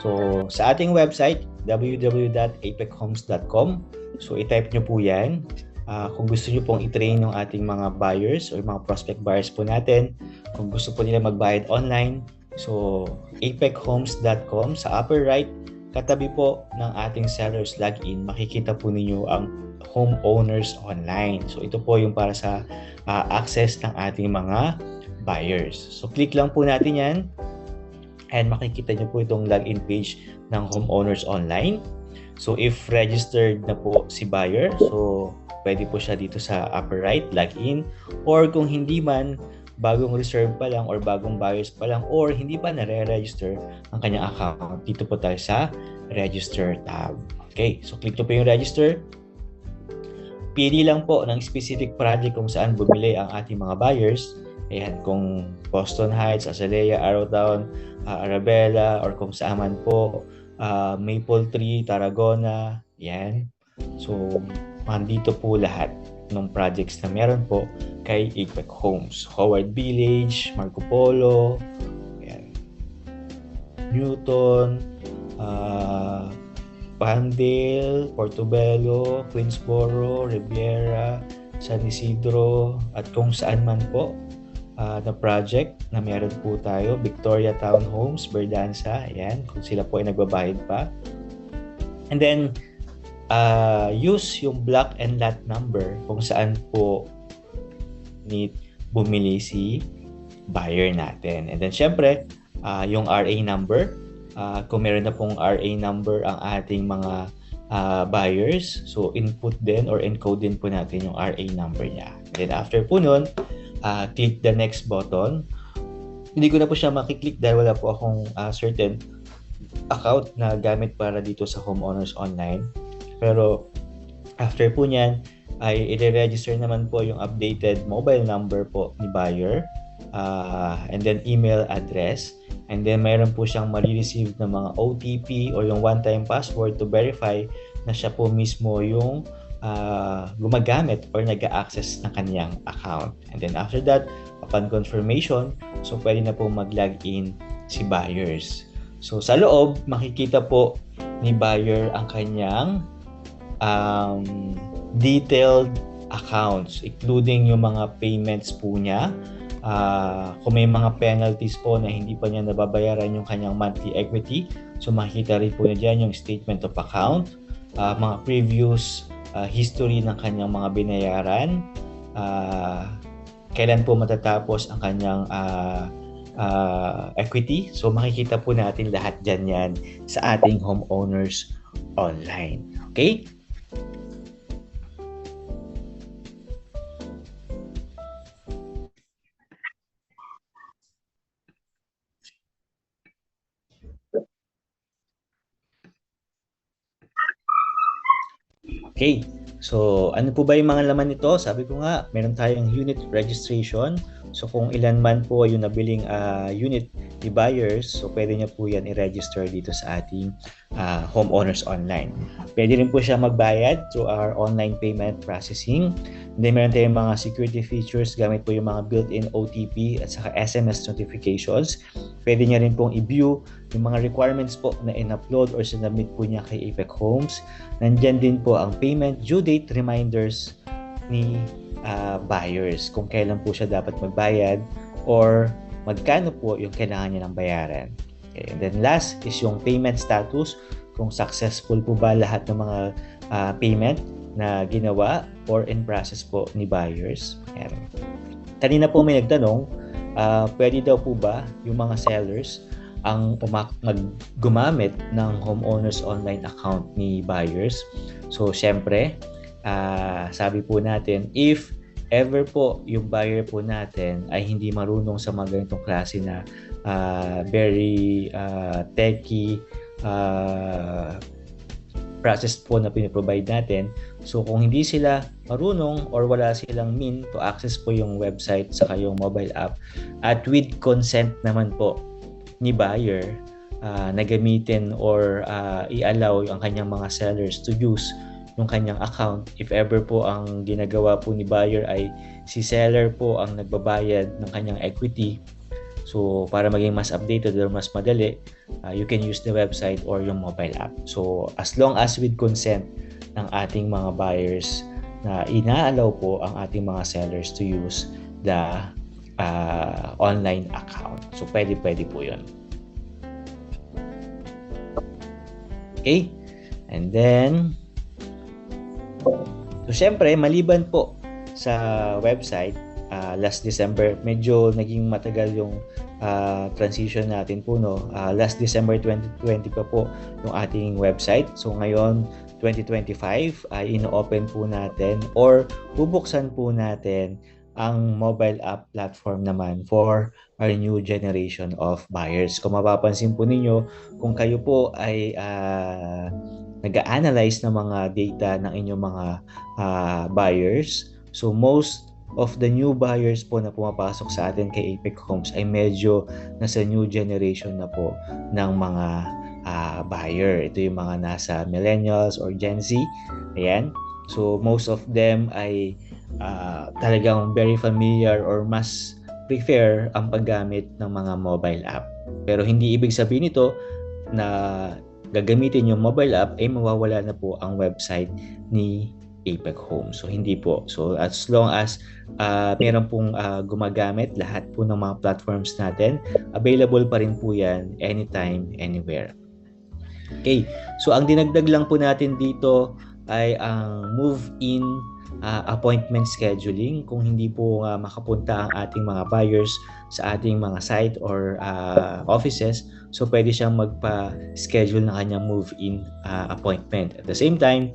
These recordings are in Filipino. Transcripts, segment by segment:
So, sa ating website, www.apechomes.com. So, i-type nyo po yan. Kung gusto nyo pong i-train yung ating mga buyers or mga prospect buyers po natin, kung gusto po nila magbayad online, so apechomes.com sa upper right, katabi po ng ating seller's login, makikita po ninyo ang homeowners online. So, ito po yung para sa access ng ating mga buyers. So, click lang po natin yan and makikita nyo po itong login page ng homeowners online. So, if registered na po si buyer, so pwede po siya dito sa upper right, login. Or kung hindi man, bagong reserve pa lang or bagong buyers pa lang or hindi pa nare-register ang kanyang account, dito po tayo sa register tab. Okay, so click nyo po yung register. Pili lang po ng specific project kung saan bumili ang ating mga buyers. Ayan, kung Boston Heights, Azalea, Arrowtown, Arabella, or kung saan man po, Maple Tree, Tarragona, yan. So, mandito po lahat ng projects na meron po kay Apec Homes. Howard Village, Marco Polo, yan. Newton, Pandale, Portobello, Queensboro, Riviera, San Isidro, at kung saan man po na project na meron po tayo. Victoria Townhomes, Verdanza, ayan, kung sila po ay nagbabayad pa. And then, use yung block and lot number kung saan po bumili si buyer natin. And then, syempre, yung RA number. Kung meron na pong RA number ang ating mga buyers, so input din or encode din po natin yung RA number niya. And then, after po nun, click the next button. Hindi ko na po siya makiklik dahil wala po akong certain account na gamit para dito sa homeowners online. Pero after po niyan ay i-register naman po yung updated mobile number po ni buyer, and then email address, and then mayroon po siyang ma-receive na mga OTP or yung one-time password to verify na siya po mismo yung gumagamit or nag-access ng kanyang account. And then after that, upon confirmation, so pwede na po mag-login si buyers. So sa loob, makikita po ni buyer ang kanyang detailed accounts, including yung mga payments po niya. Kung may mga penalties po na hindi pa niya nababayaran yung kanyang monthly equity, so makikita rin po niya dyan yung statement of account, mga previous history ng kanyang mga binayaran, kailan po matatapos ang kanyang equity. So makikita po natin lahat dyan yan sa ating homeowners online. Okay? Okay, so ano po ba yung mga laman nito? Sabi ko nga, meron tayong unit registration. So kung ilan man po yung nabiling unit ni buyers, so pwede niya po yan i-register dito sa ating homeowners online. Pwede rin po siya magbayad through our online payment processing. Then meron tayong mga security features gamit po yung mga built-in OTP at saka SMS notifications. Pwede niya rin pong i-view yung mga requirements po na in-upload or sinubmit po niya kay Apec Homes. Nandyan din po ang payment due date reminders ni buyers kung kailan po siya dapat magbayad or magkano po yung kailangan niya ng bayaran. Okay. And then last is yung payment status, kung successful po ba lahat ng mga payment na ginawa or in process po ni buyers. Ayan. Kanina po may nagtanong, pwede daw po ba yung mga sellers ang gumamit ng homeowners online account ni buyers? So, syempre, sabi po natin, if ever po yung buyer po natin ay hindi marunong sa mga ganitong klase na very techy process po na piniprovide natin. So kung hindi sila marunong or wala silang mean to access po yung website saka yung mobile app at with consent naman po ni buyer na gamitin or i-allow ang kanyang mga sellers to use yung kanyang account, if ever po ang ginagawa po ni buyer ay si seller po ang nagbabayad ng kanyang equity, So, para maging mas updated or mas madali, you can use the website or yung mobile app. So, as long as with consent ng ating mga buyers na inaalaw po ang ating mga sellers to use the online account. So, pwede po yun. Okay? And then, so syempre, maliban po sa website, last December, medyo naging matagal yung transition natin po, no? Last December 2020 pa po yung ating website. So ngayon, 2025, ay ino-open po natin or bubuksan po natin ang mobile app platform naman for our new generation of buyers. Kung mapapansin po ninyo, kung kayo po ay nag-analyze ng mga data ng inyong mga buyers, so most of the new buyers po na pumapasok sa atin kay Apex Homes ay medyo nasa new generation na po ng mga buyer. Ito yung mga nasa millennials or Gen Z. Ayan. So most of them ay talagang very familiar or mas prefer ang paggamit ng mga mobile app. Pero hindi ibig sabihin nito na gagamitin yung mobile app ay mawawala na po ang website ni Apex Home. So hindi po. So as long as meron pong gumagamit lahat po ng mga platforms natin, available pa rin po yan anytime, anywhere. Okay. So ang dinagdag lang po natin dito ay ang move-in appointment scheduling. Kung hindi po makapunta ang ating mga buyers sa ating mga site or offices, so pwede siyang magpa-schedule ng kanyang move-in appointment. At the same time,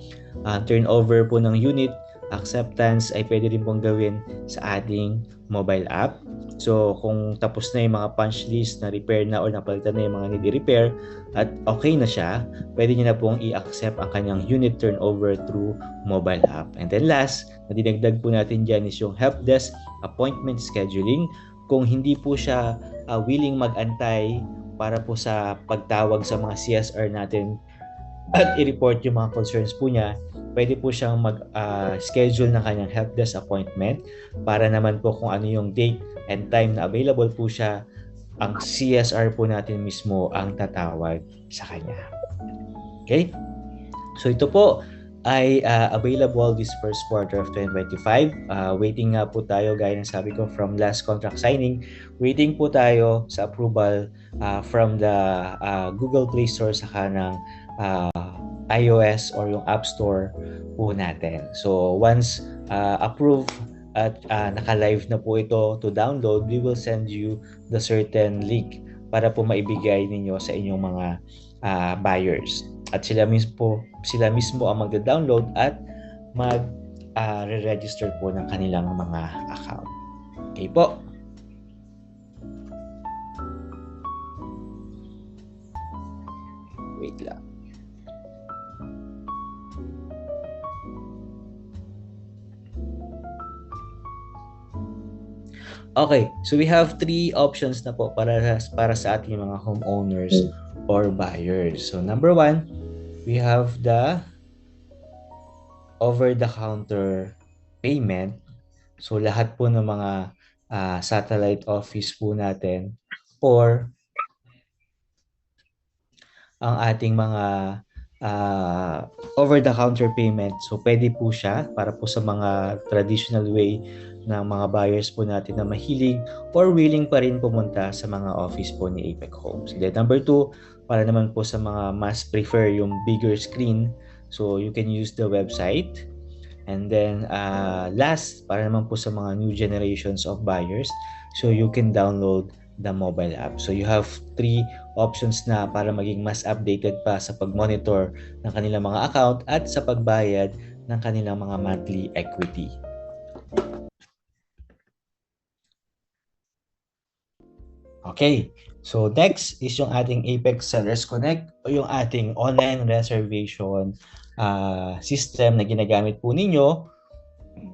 turnover po ng unit acceptance ay pwede rin pong gawin sa ating mobile app. So kung tapos na yung mga punch list na repair na or napalitan na yung mga need i-repair at okay na siya, pwede niyo na pong i-accept ang kanyang unit turnover through mobile app. And then last, na dinagdag po natin dyan is yung help desk appointment scheduling. Kung hindi po siya willing mag-antay para po sa pagtawag sa mga CSR natin at i-report yung mga concerns po niya, pwede po siyang mag-schedule ng kanyang help desk appointment para naman po kung ano yung date and time na available po siya, ang CSR po natin mismo ang tatawag sa kanya. Okay? So ito po ay available this first quarter of 2025. Waiting nga po tayo, gaya ng sabi ko, from last contract signing. Waiting po tayo sa approval from the Google Play Store saka ng iOS or yung App Store po natin. So once approved at naka-live na po ito to download, we will send you the certain link para po maibigay ninyo sa inyong mga buyers. At sila mismo ang magda-download at mag-re-register po ng kanilang mga account. Okay po. Wait lang. Okay, so we have three options na po para sa ating mga homeowners or buyers. So number one, we have the over-the-counter payment. So lahat po ng mga satellite office po natin or ang ating mga over-the-counter payment. So pwede po siya para po sa mga traditional way ng mga buyers po natin na mahilig or willing pa rin pumunta sa mga office po ni Apex Homes. Then number two, para naman po sa mga mas prefer yung bigger screen, so you can use the website. And then last, para naman po sa mga new generations of buyers, so you can download the mobile app. So you have three options na para maging mas updated pa sa pag-monitor ng kanilang mga account at sa pagbayad ng kanilang mga monthly equity. Okay, so next is yung ating Apex Sellers Connect o yung ating online reservation system na ginagamit po ninyo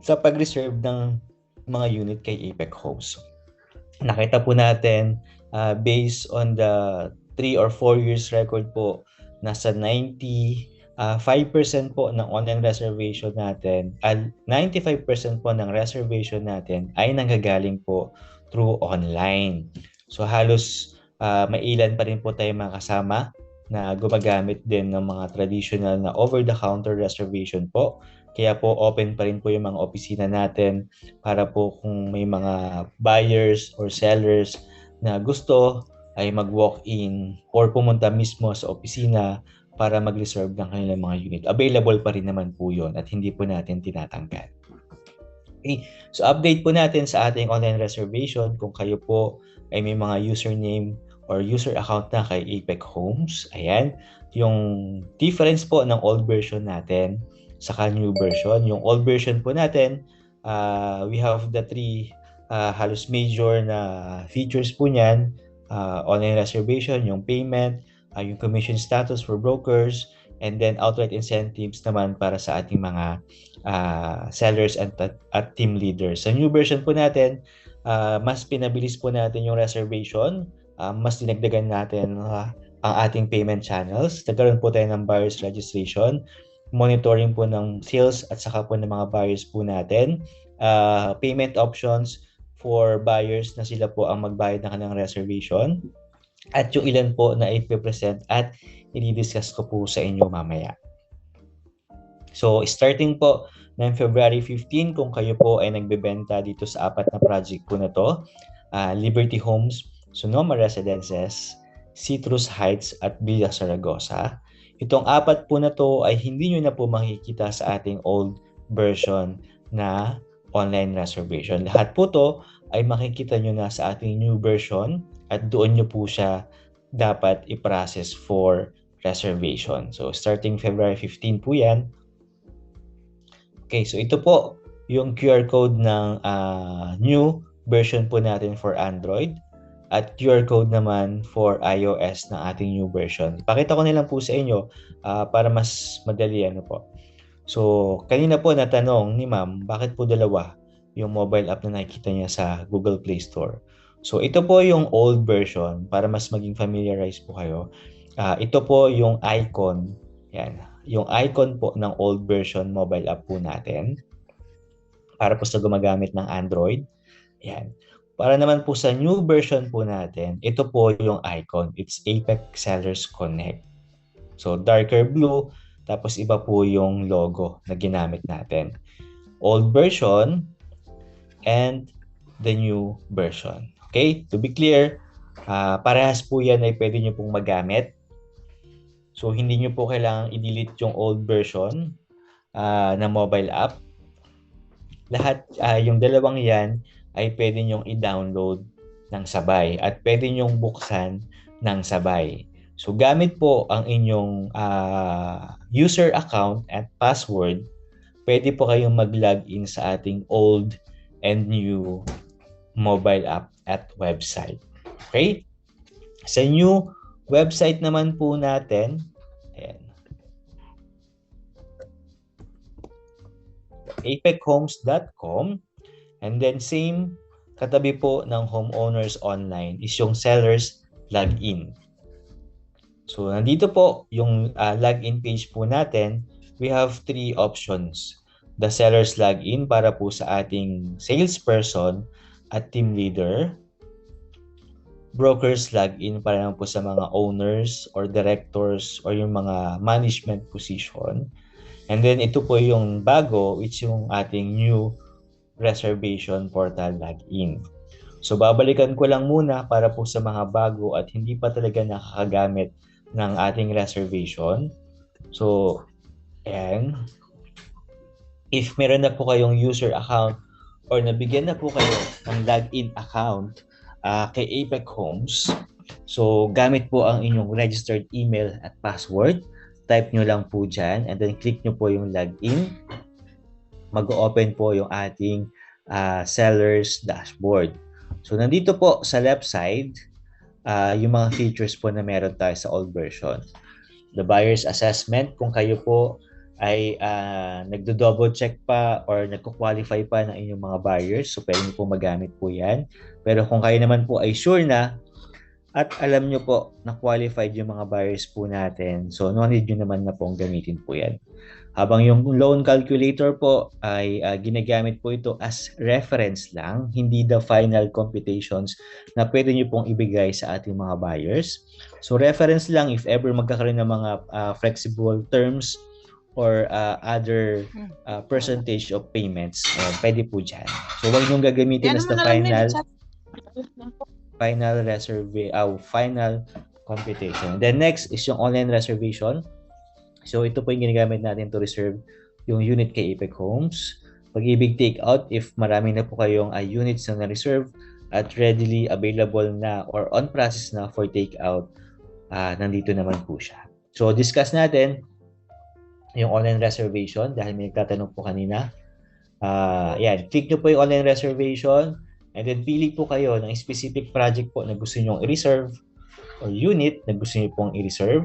sa pag-reserve ng mga unit kay Apex Homes. Nakita po natin based on the 3 or 4 years record po, nasa 95% po ng online reservation natin at 95% po ng reservation natin ay nanggagaling po through online. So halos may ilan pa rin po tayong mga kasama na gumagamit din ng mga traditional na over-the-counter reservation po. Kaya po open pa rin po yung mga opisina natin para po kung may mga buyers or sellers na gusto ay mag-walk-in or pumunta mismo sa opisina para mag-reserve ng kanilang mga unit. Available pa rin naman po yun at hindi po natin tinatanggal. Okay. So update po natin sa ating online reservation kung kayo po ay may mga username or user account na kay Apex Homes. Ayan. Yung difference po ng old version natin saka new version. Yung old version po natin, we have the three halos major na features po niyan. Online reservation, yung payment, yung commission status for brokers, and then outright incentives naman para sa ating mga sellers at team leaders. Sa new version po natin, mas pinabilis po natin yung reservation, mas dinagdagan natin ang ating payment channels. Nagkaroon po tayo ng buyers registration, monitoring po ng sales at saka po ng mga buyers po natin, payment options for buyers na sila po ang magbayad ng kanilang reservation, at yung ilan po na ipipresent at i-discuss ko po sa inyo mamaya. So, starting po ng February 15, kung kayo po ay nagbebenta dito sa apat na project po na to, Liberty Homes, Sonoma Residences, Citrus Heights at Villa Zaragoza. Itong apat po na to ay hindi nyo na po makikita sa ating old version na online reservation. Lahat po to ay makikita nyo na sa ating new version at doon nyo po siya dapat i-process for reservation. So, starting February 15 po yan. Okay, so ito po yung QR code ng new version po natin for Android at QR code naman for iOS ng ating new version. Pakita ko nilang po sa inyo para mas madali po. So, kanina po natanong ni ma'am, bakit po dalawa yung mobile app na nakikita niya sa Google Play Store? So, ito po yung old version para mas maging familiarize po kayo. Ito po yung icon. Yan. Yung icon po ng old version mobile app po natin para po sa gumagamit ng Android. Yan. Para naman po sa new version po natin, ito po yung icon. It's Apex Sellers Connect. So, darker blue, tapos iba po yung logo na ginamit natin. Old version and the new version. Okay? To be clear, parehas po yan ay pwede nyo pong magamit. So, hindi nyo po kailangang i-delete yung old version na mobile app. Lahat, yung dalawang yan ay pwede nyong i-download ng sabay at pwede nyong buksan ng sabay. So, gamit po ang inyong user account at password, pwede po kayong mag-login sa ating old and new mobile app at website. Okay? Sa new website naman po natin, ayan, apexhomes.com, and then same katabi po ng homeowners online is yung sellers login. So, nandito po yung login page po natin. We have three options. The seller's login para po sa ating salesperson at team leader. Broker's login para naman po sa mga owners or directors or yung mga management position. And then ito po yung bago, which yung ating new reservation portal login. So, babalikan ko lang muna para po sa mga bago at hindi pa talaga nakakagamit ng ating reservation. So, ayan. If meron na po kayong user account or nabigyan na po kayo ng login account kay Apex Homes, so gamit po ang inyong registered email at password. Type nyo lang po dyan and then click nyo po yung login. Mag-open po yung ating seller's dashboard. So, nandito po sa left side, yung mga features po na meron tayo sa old version. The buyer's assessment, kung kayo po ay nagdo-double check pa or nagko-qualify pa ng inyong mga buyers, so pwede nyo po magamit po yan. Pero kung kayo naman po ay sure na at alam nyo po na qualified yung mga buyers po natin, so no need nyo naman na pong gamitin po yan. Habang yung loan calculator po ay ginagamit po ito as reference lang, hindi the final computations na pwede nyo pong ibigay sa ating mga buyers. So reference lang if ever magkakaroon ng mga flexible terms or other percentage of payments, pwede po dyan. So huwag nyo gagamitin as the final final computation. Then next is yung online reservation. So ito po yung ginagamit natin to reserve yung unit kay Apex Homes. Pag-ibig take out, if marami na po kayong units na na-reserve at readily available na or on process na for take out, nandito naman po siya. So discuss natin yung online reservation dahil may nagtatanong po kanina. Yan, click nyo po yung online reservation and then pili po kayo ng specific project po na gusto nyo i-reserve or unit na gusto nyo pong i-reserve.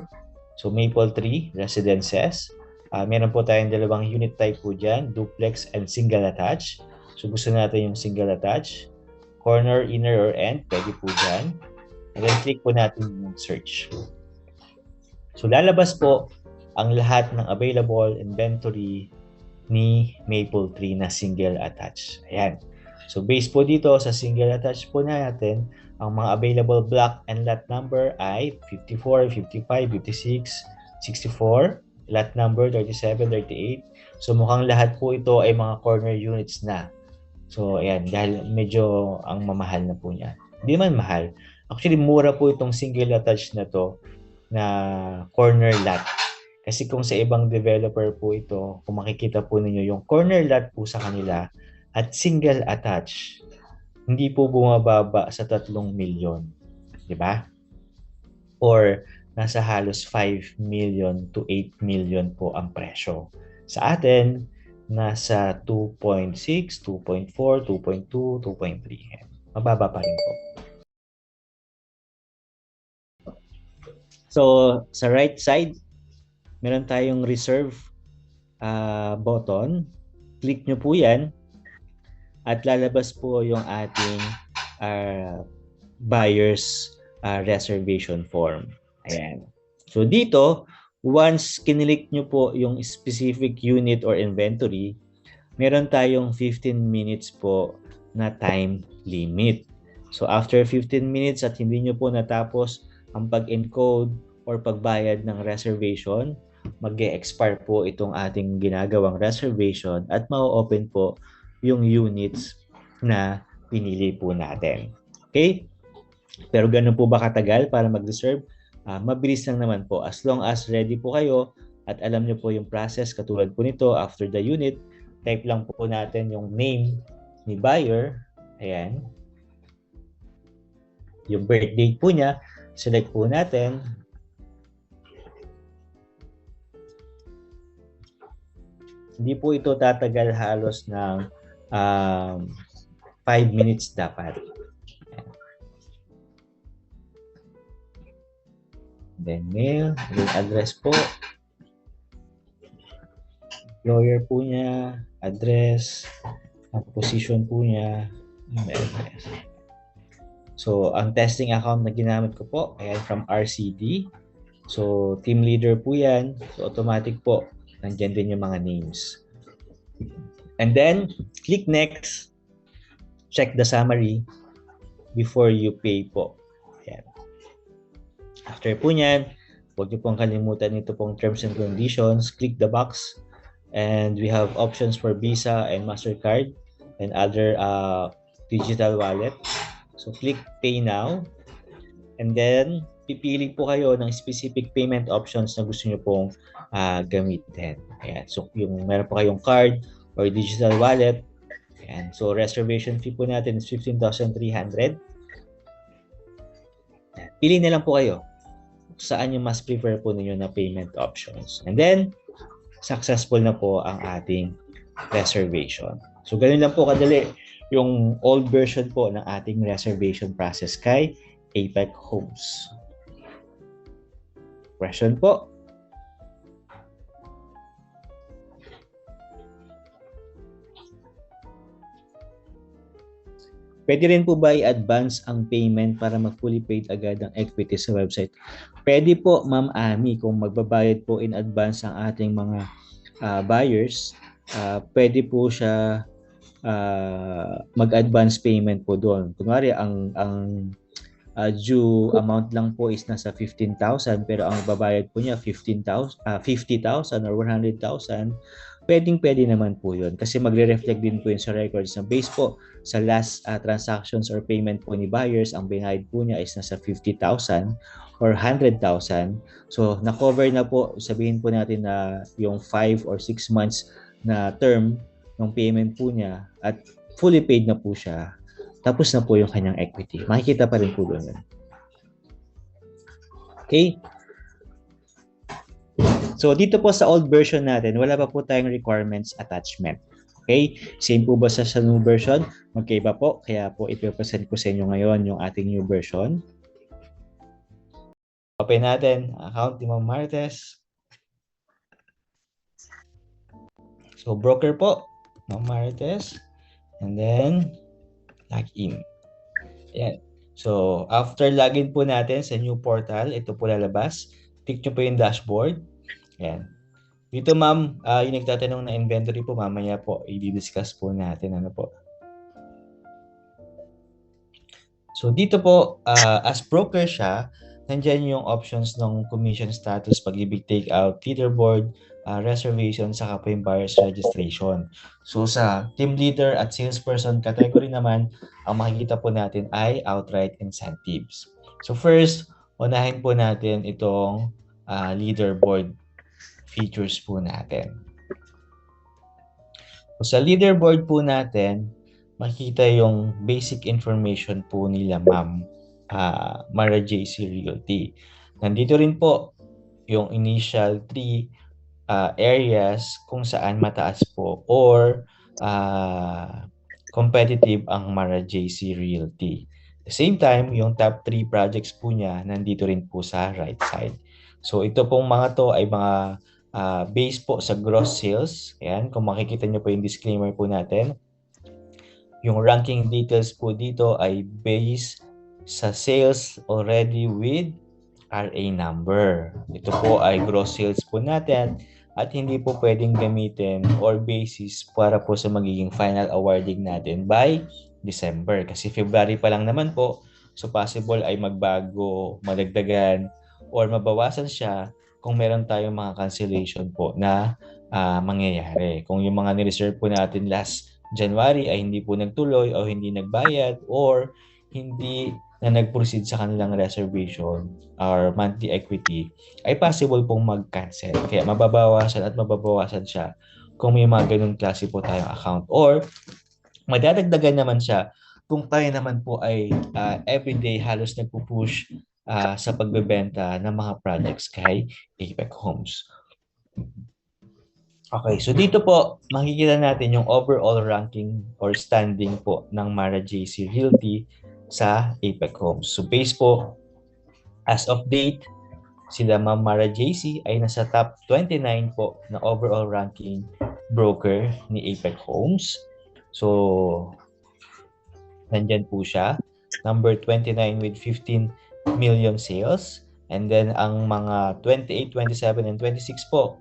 So Maple Tree Residences. Meron po tayong dalawang unit type po dyan, duplex and single attached. So gusto natin yung single attached. Corner, inner, or end, pwede po dyan. And then click po natin yung search. So lalabas po ang lahat ng available inventory ni Maple Tree na single attached. Ayan. So based po dito sa single attached po natin, ang mga available block and lot number ay 54, 55, 56, 64, lot number 37, 38. So mukhang lahat po ito ay mga corner units na. So ayan, dahil medyo ang mamahal na po niya. Hindi man mahal. Actually, mura po itong single attached na to na corner lot. Kasi kung sa ibang developer po ito, kung makikita po ninyo yung corner lot po sa kanila at single attached, hindi po bumababa sa 3 milyon. Di ba? Or nasa halos 5 million to 8 million po ang presyo. Sa atin, nasa 2.6, 2.4, 2.2, 2.3. Mababa pa rin po. So, sa right side, meron tayong reserve button. Click nyo po yan. At lalabas po yung ating buyer's reservation form. Ayan. So dito, once kinilik nyo po yung specific unit or inventory, meron tayong 15 minutes po na time limit. So after 15 minutes at hindi nyo po natapos ang pag-encode or pagbayad ng reservation, mag-e-expire po itong ating ginagawang reservation at ma-open po yung units na pinili po natin. Okay? Pero ganun po ba katagal para mag-reserve? Mabilis lang naman po. As long as ready po kayo at alam nyo po yung process katulad po nito after the unit, type lang po natin yung name ni buyer. Ayan. Yung birth date po niya. Select po natin. Hindi po ito tatagal halos ng 5 minutes dapat. Then mail, yung address po. Employer po niya, address, position po niya, address. So, ang testing account na ginamit ko po, ayan, from RCD. So, team leader po yan. So, automatic po, nandiyan din yung mga names. And then, click next. Check the summary before you pay po. Ayan. After po niyan, huwag niyo pong kalimutan ito pong terms and conditions. Click the box. And we have options for Visa and MasterCard and other digital wallet. So, click Pay Now. And then, pipili po kayo ng specific payment options na gusto niyo pong gamitin. Ayan. So, meron po kayong card or digital wallet. Ayan. So, reservation fee po natin is 15,300. Pili na lang po kayo saan yung mas prefer po ninyo na payment options. And then, successful na po ang ating reservation. So, ganun lang po kadali yung old version po ng ating reservation process kay Apex Homes. Question po? Pwede rin po ba i-advance ang payment para mag-fully paid agad ang equity sa website? Pwede po, Ma'am Ami, kung magbabayad po in advance ang ating mga buyers, pwede po siya mag-advance payment po doon. Kunwari, ang due amount lang po is nasa 15,000 pero ang babayad po niya 50,000 or 100,000, pwedeng-pwede naman po yun kasi magre-reflect din po yun sa records na base po sa last transactions or payment po ni buyers, ang binayad po niya is nasa 50,000 or 100,000. So, na-cover na po, sabihin po natin na yung 5 or 6 months na term ng payment po niya at fully paid na po siya. Tapos na po yung kanyang equity. Makikita pa rin po doon. Okay? So, dito po sa old version natin, wala pa po tayong requirements attachment. Okay? Same po ba sa new version? Magkaiba po. Kaya po ipipresent ko sa inyo ngayon yung ating new version. Open natin account ni Ma'am Martes. So, broker po, Ma'am Martes. And then, login. Ayan. So, after login po natin sa new portal, ito po lalabas. Click nyo po yung dashboard. Ayan. Dito, ma'am, yung nagtatanong na inventory po, mamaya po, i-discuss po natin. Ano po. So, dito po, as broker siya, nandyan yung options ng commission status, pag-ibig take-out, leaderboard, reservation, saka po yung buyer's registration. So sa team leader at salesperson category naman, ang makikita po natin ay outright incentives. So first, unahin po natin itong leaderboard features po natin. So sa leaderboard po natin, makikita yung basic information po nila Ma'am Mara JC Realty. Nandito rin po yung initial 3 areas kung saan mataas po or competitive ang Mara JC Realty. At the same time, yung top 3 projects po niya nandito rin po sa right side. So ito pong mga to ay mga base po sa gross sales. Ayan, kung makikita niyo po yung disclaimer po natin. Yung ranking details po dito ay based sa sales already with RA number. Ito po ay gross sales po natin at hindi po pwedeng gamitin or basis para po sa magiging final awarding natin by December. Kasi February pa lang naman po, so possible ay magbago, madagdagan, or mabawasan siya kung meron tayong mga cancellation po na mangyayari. Kung yung mga nireserve po natin last January ay hindi po nagtuloy o hindi nagbayad or hindi na nag-proceed sa kanilang reservation or monthly equity, ay possible pong mag-cancel. Kaya mababawasan at mababawasan siya kung may mga ganun klase po tayong account. Or madadagdagan naman siya kung tayo naman po ay everyday halos nagpo-push sa pagbebenta ng mga projects kay Apex Homes. Okay, so dito po makikita natin yung overall ranking or standing po ng Mara JC Realty sa Apex Homes. So base po, as of date, sila Ma'am Mara JC ay nasa top 29 po na overall ranking broker ni Apex Homes. So, nandyan po siya. Number 29 with 15 million sales. And then, ang mga 28, 27, and 26 po,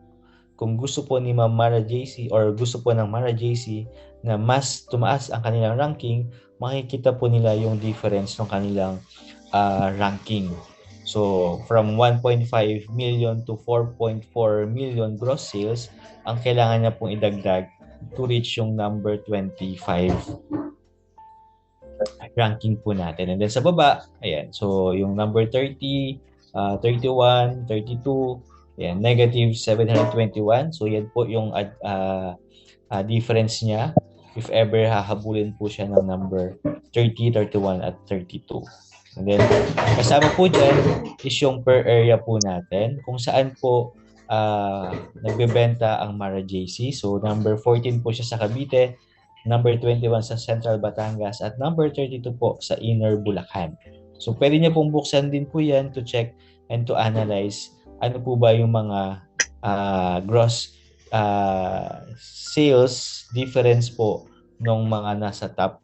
kung gusto po ni Ma'am Mara JC or gusto po ng Mara JC na mas tumaas ang kanilang ranking, makikita po nila yung difference ng kanilang ranking. So, from 1.5 million to 4.4 million gross sales, ang kailangan niya pong idagdag to reach yung number 25 ranking po natin. And then sa baba, ayan, so yung number 30, 31, 32, ayan, negative 721. So yan po yung difference niya if ever hahabulin po siya ng number 30, 31, at 32. And then, kasama po dyan is yung per area po natin kung saan po nagbebenta ang Mara JC. So, number 14 po siya sa Cavite, number 21 sa Central Batangas, at number 32 po sa Inner Bulacan. So, pwede niyo pong buksan din po yan to check and to analyze ano po ba yung mga gross sales difference po nung mga nasa top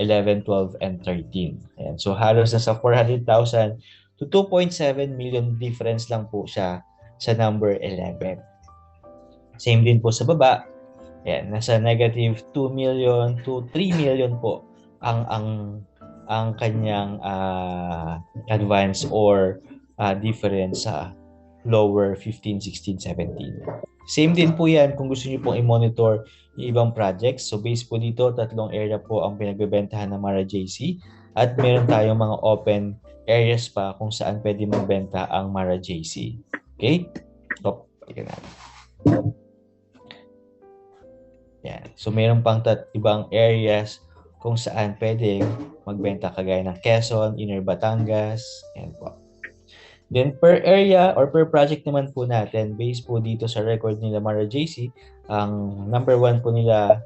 11, 12, and 13. Ayan. So, halos nasa 400,000 to 2.7 million difference lang po siya sa number 11. Same din po sa baba. Yan, nasa negative 2 million to 3 million po ang kanyang advance or difference sa lower 15, 16, 17. Same din po yan kung gusto niyo pong i-monitor yung ibang projects. So based po dito, tatlong area po ang pinagbebentahan ng Mara JC at meron tayong mga open areas pa kung saan pwede magbenta ang Mara JC. Okay? So, yan. So meron pang ibang areas kung saan pwede magbenta kagaya ng Quezon, Inner Batangas, yan po. Then per area or per project naman po natin, based po dito sa record nila Mara JC, ang number 1 po nila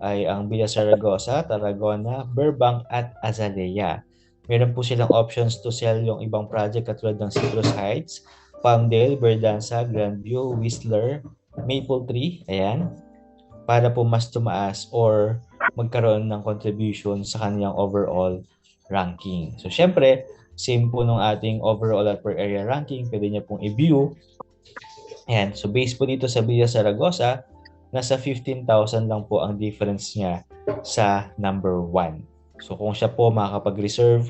ay ang Villa Zaragoza, Tarragona, Burbank at Azalea. Meron po silang options to sell yung ibang project katulad ng Citrus Heights, Palmdale, Verdanza, Grandview, Whistler, Maple Tree, ayan, para po mas tumaas or magkaroon ng contribution sa kanyang overall ranking. So, syempre, same po nung ating overall at per area ranking, pwede niya pong i-view. Ayan. So, based po dito sa Villa Zaragoza, nasa 15,000 lang po ang difference niya sa number 1. So, kung siya po makakapag-reserve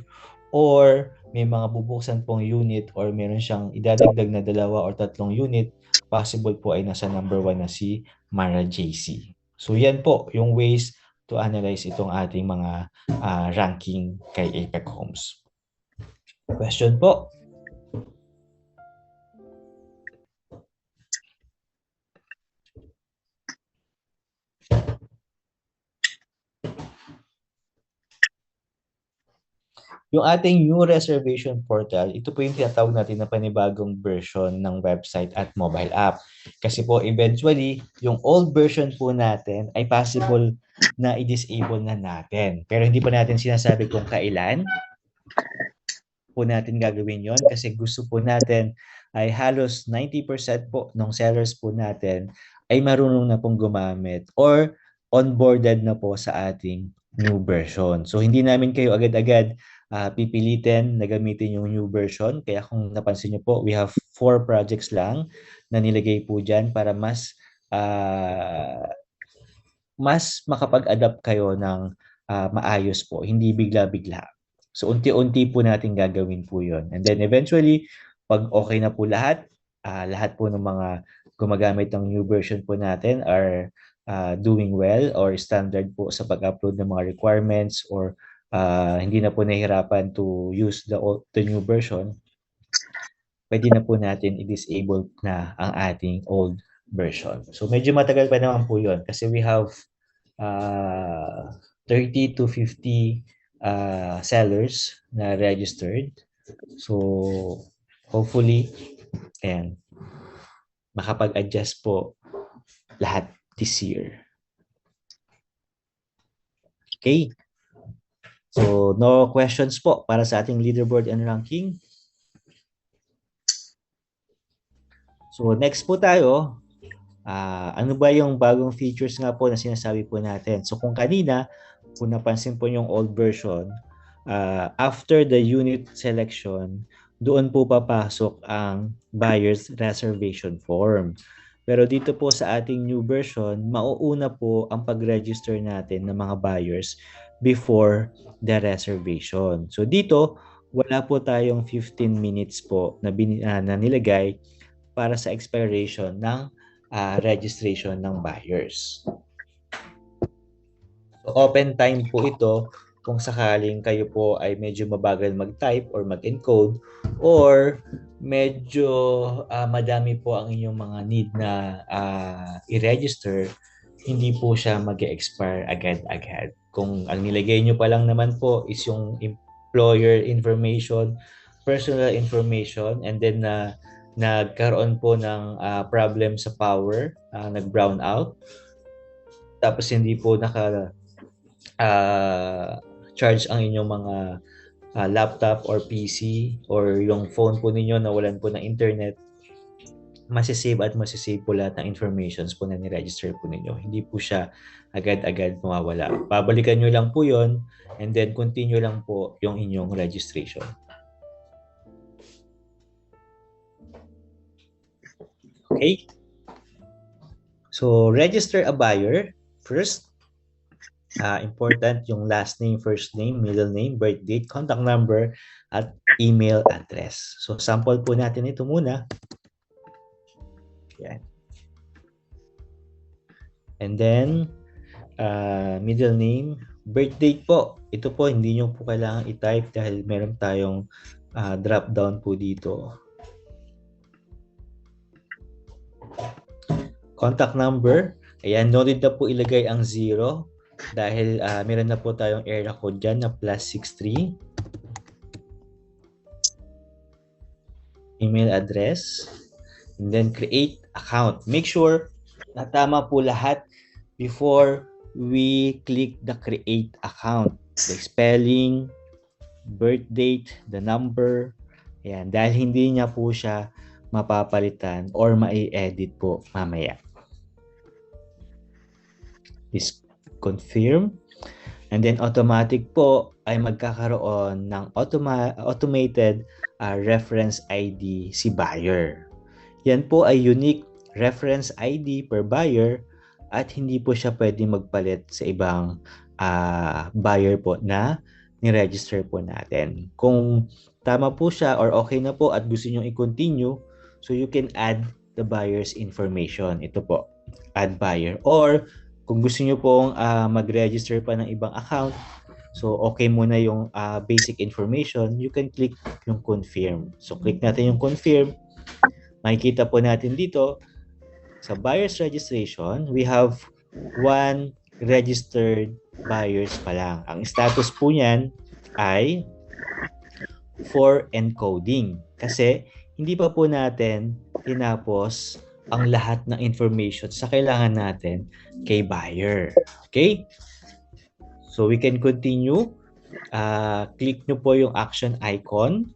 or may mga bubuksan pong unit or meron siyang idadagdag na 2 or 3 unit, possible po ay nasa number 1 na si Mara JC. So, yan po yung ways to analyze itong ating mga ranking kay Apex Homes. Question po? Yung ating new reservation portal, ito po yung tinatawag natin na panibagong version ng website at mobile app. Kasi po eventually, yung old version po natin ay possible na i-disable na natin. Pero hindi pa natin sinasabi kung kailan po natin gagawin yon kasi gusto po natin ay halos 90% po ng sellers po natin ay marunong na pong gumamit or onboarded na po sa ating new version. So hindi namin kayo agad-agad pipilitin na gamitin yung new version. Kaya kung napansin nyo po, we have 4 projects lang na nilagay po dyan para mas makapag-adapt kayo ng maayos po, hindi bigla-bigla. So unti-unti po natin gagawin po yon. And then eventually, pag okay na po lahat po ng mga gumagamit ng new version po natin are doing well or standard po sa pag-upload ng mga requirements or hindi na po nahihirapan to use the new version, pwede na po natin i-disable na ang ating old version. So medyo matagal pa naman po yun kasi we have 30 to 50 sellers na registered. So hopefully, ayan, makapag-adjust po lahat this year. Okay. So no questions po para sa ating leaderboard and ranking. So next po tayo, ano ba yung bagong features nga po na sinasabi po natin? So kung kanina, kung napansin po yung old version, after the unit selection, doon po papasok ang buyer's reservation form. Pero dito po sa ating new version, mauuna po ang pag-register natin ng mga buyers before the reservation. So dito, wala po tayong 15 minutes po na nilagay para sa expiration ng registration ng buyers. So, open time po ito kung sakaling kayo po ay medyo mabagal mag-type or mag-encode or medyo madami po ang inyong mga need na i-register, hindi po siya mag-expire agad-agad. Kung ang nilagay nyo pa lang naman po is yung employer information, personal information, and then nagkaroon po ng problem sa power, nag-brown out, tapos hindi po charge ang inyong mga laptop or PC or yung phone po ninyo nawalan po ng internet, masisave at masisave po lahat ng informations po na ni-register po ninyo. Hindi po siya agad-agad mawawala. Babalikan nyo lang po yon and then continue lang po yung inyong registration. Okay? So, register a buyer. First, important yung last name, first name, middle name, birth date, contact number, at email address. So, sample po natin ito muna. Yan. And then, middle name, birth date po. Ito po, hindi nyo po kailangan i-type dahil meron tayong drop down po dito. Contact number, ayan, noted na po ilagay ang 0 dahil meron na po tayong area code dyan na +63. Email address, and then create account. Make sure na tama po lahat before we click the create account. The spelling, birth date, the number, ayan, dahil hindi niya po siya mapapalitan or mai-edit po mamaya. Please confirm. And then automatic po ay magkakaroon ng automated reference ID si buyer. Yan po ay unique reference ID per buyer at hindi po siya pwedeng magpalit sa ibang buyer po na ni-register po natin. Kung tama po siya or okay na po at gusto nyo i-continue, so you can add the buyer's information. Ito po, add buyer. Or kung gusto nyo pong mag-register pa ng ibang account, so okay muna yung basic information, you can click yung confirm. So click natin yung confirm. Makikita po natin dito, sa buyer's registration, we have one registered buyers pa lang. Ang status po niyan ay for encoding. Kasi hindi pa po natin tinapos ang lahat ng information sa kailangan natin kay buyer. Okay? So we can continue. Click nyo po yung action icon.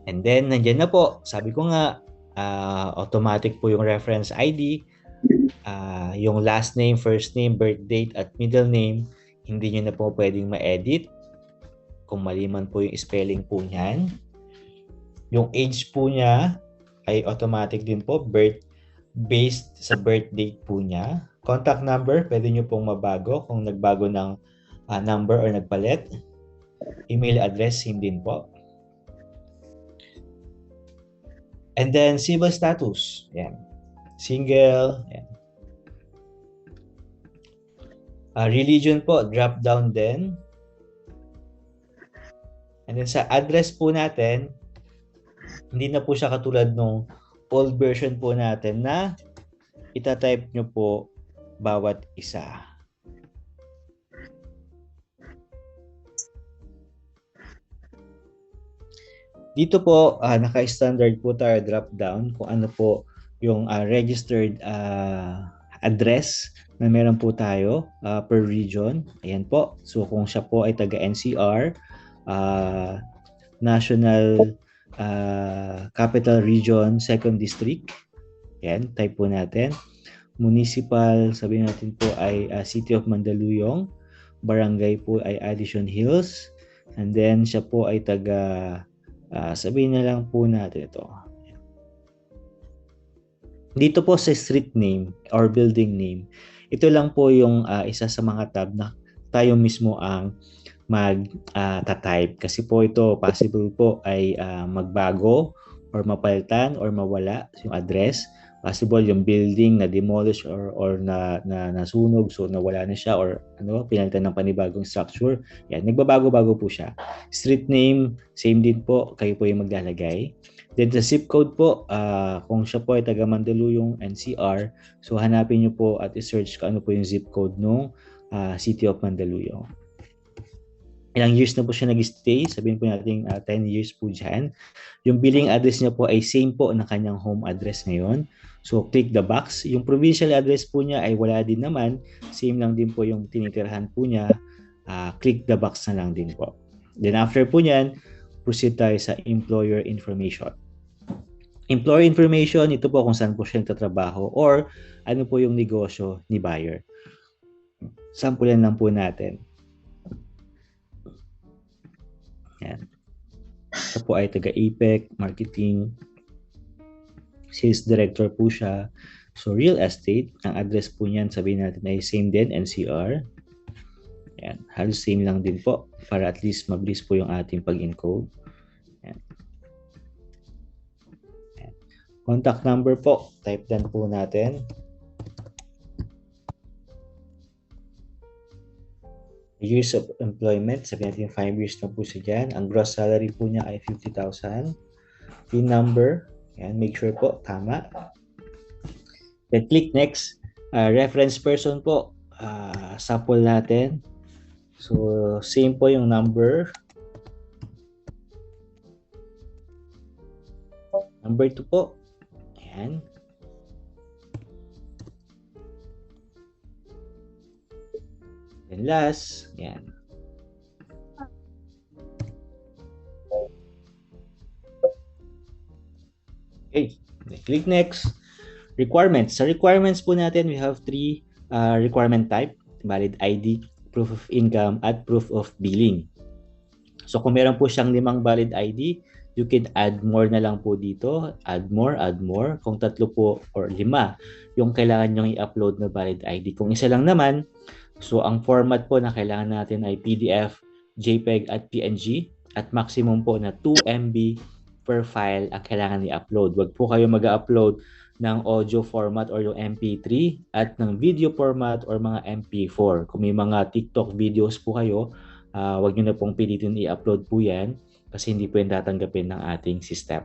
And then, nandyan na po. Sabi ko nga, automatic po yung reference ID. Yung last name, first name, birth date, at middle name, hindi nyo na po pwedeng ma-edit. Kung mali man po yung spelling po niyan. Yung age po niya, ay automatic din po, based sa birth date po niya. Contact number, pwede nyo pong mabago kung nagbago ng number or nagpalit. Email address, same din po. And then, civil status. Yan. Single. Yan. Religion po, drop down din. And then sa address po natin, hindi na po siya katulad nung old version po natin na itatype nyo po bawat isa. Dito po, naka-standard po tayo drop down kung ano po yung registered address na meron po tayo per region. Ayan po. So kung siya po ay taga NCR, National Capital Region, 2nd District. Yan, type po natin. Municipal, sabihin natin po ay City of Mandaluyong. Barangay po ay Addison Hills. And then, siya po ay taga, sabihin na lang po natin ito. Dito po sa street name or building name, ito lang po yung isa sa mga tab na tayo mismo ang mag-type kasi po ito possible po ay magbago or mapalitan or mawala yung address. Possible yung building na demolish or nasunog, so nawala na siya or pinalitan ng panibagong structure. Yan, nagbabago-bago po siya. Street name, same din po, kayo po yung maglalagay. Then sa zip code po, kung siya po ay taga Mandaluyong NCR, so hanapin nyo po at i-search kung ano po yung zip code ng City of Mandaluyong. Ilang years na po siya nag-stay, sabihin po natin 10 years po dyan. Yung billing address niya po ay same po na kanyang home address ngayon. So click the box. Yung provincial address po niya ay wala din naman. Same lang din po yung tinitirahan po niya. Click the box na lang din po. Then after po niyan, proceed tayo sa employer information. Employer information, ito po kung saan po siya nagtatrabaho or ano po yung negosyo ni buyer. Sampulan lang po natin. Yan. Siya po ay taga APEC, marketing, sales director po siya. So, real estate, ang address po niyan, sabihin natin ay same din, NCR. Yan, halos same lang din po para at least mabilis po yung ating pag-encode. Yan. Yan. Contact number po, type lang po natin. Years of employment, sabihin natin 5 years na po siya dyan. Ang gross salary po niya ay 50,000. PIN number, yan, make sure po, tama. Then click next. Reference person po, sample natin. So, same po yung number. Number 2 po. Ayan. And last, ayan. Okay, click next. Requirements. Sa requirements po natin, we have 3 requirement type. Valid ID, proof of income, at proof of billing. So kung meron po siyang 5 valid ID, you can add more na lang po dito. Add more, add more. Kung 3 po or 5, yung kailangan nyong i-upload na valid ID. Kung isa lang naman, so ang format po na kailangan natin ay PDF, JPEG at PNG at maximum po na 2 MB per file ang kailangan i-upload. Huwag po kayo mag-upload ng audio format or yung MP3 at ng video format or mga MP4. Kung may mga TikTok videos po kayo, wag nyo na pong pilitin i-upload po yan kasi hindi po yan tatanggapin ng ating system.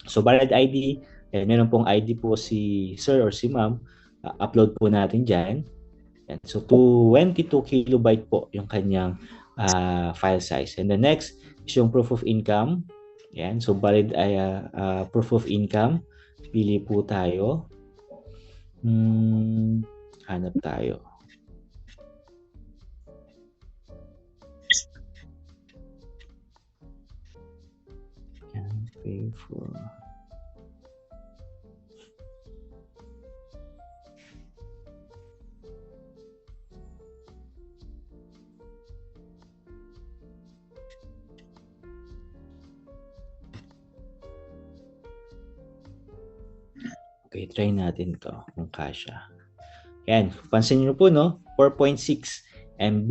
So, valid ID, meron pong ID po si sir or si ma'am, upload po natin dyan. Yan. So, 22 kilobyte po yung kanyang file size. And the next is yung proof of income. Yan. So, valid proof of income. Pili po tayo. Hanap tayo. Yan. Pay for... Okay, try natin to kung kasya. Yan, pansin nyo po, no? 4.6 MB.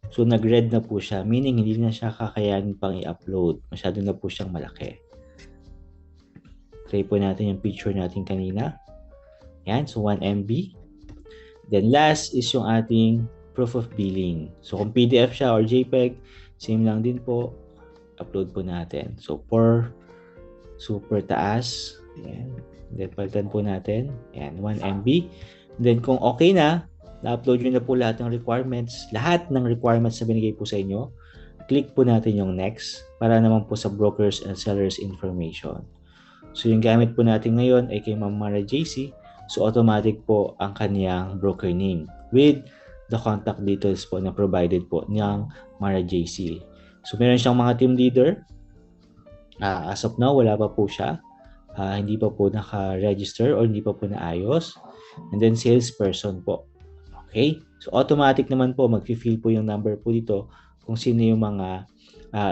So, nag-red na po siya, meaning hindi na siya kakayanin pang i-upload. Masyado na po siyang malaki. Try po natin yung picture natin kanina. Yan, so 1 MB. Then, last is yung ating proof of billing. So, kung PDF siya or JPEG, same lang din po. Upload po natin. So, for super taas. Yan. Then, palitan po natin. Yan, 1 MB. Then, kung okay na, na-upload nyo na po lahat ng requirements. Lahat ng requirements na binigay po sa inyo. Click po natin yung next para naman po sa brokers and sellers information. So, yung gamit po natin ngayon ay kay Ma'am Mara JC. So, automatic po ang kaniyang broker name with the contact details po na provided po ng Mara JC. So, meron siyang mga team leader. As of now, wala pa po siya. Hindi pa po naka-register or hindi pa po naayos. And then salesperson po. Okay? So automatic naman po mag-fill po yung number po dito kung sino yung mga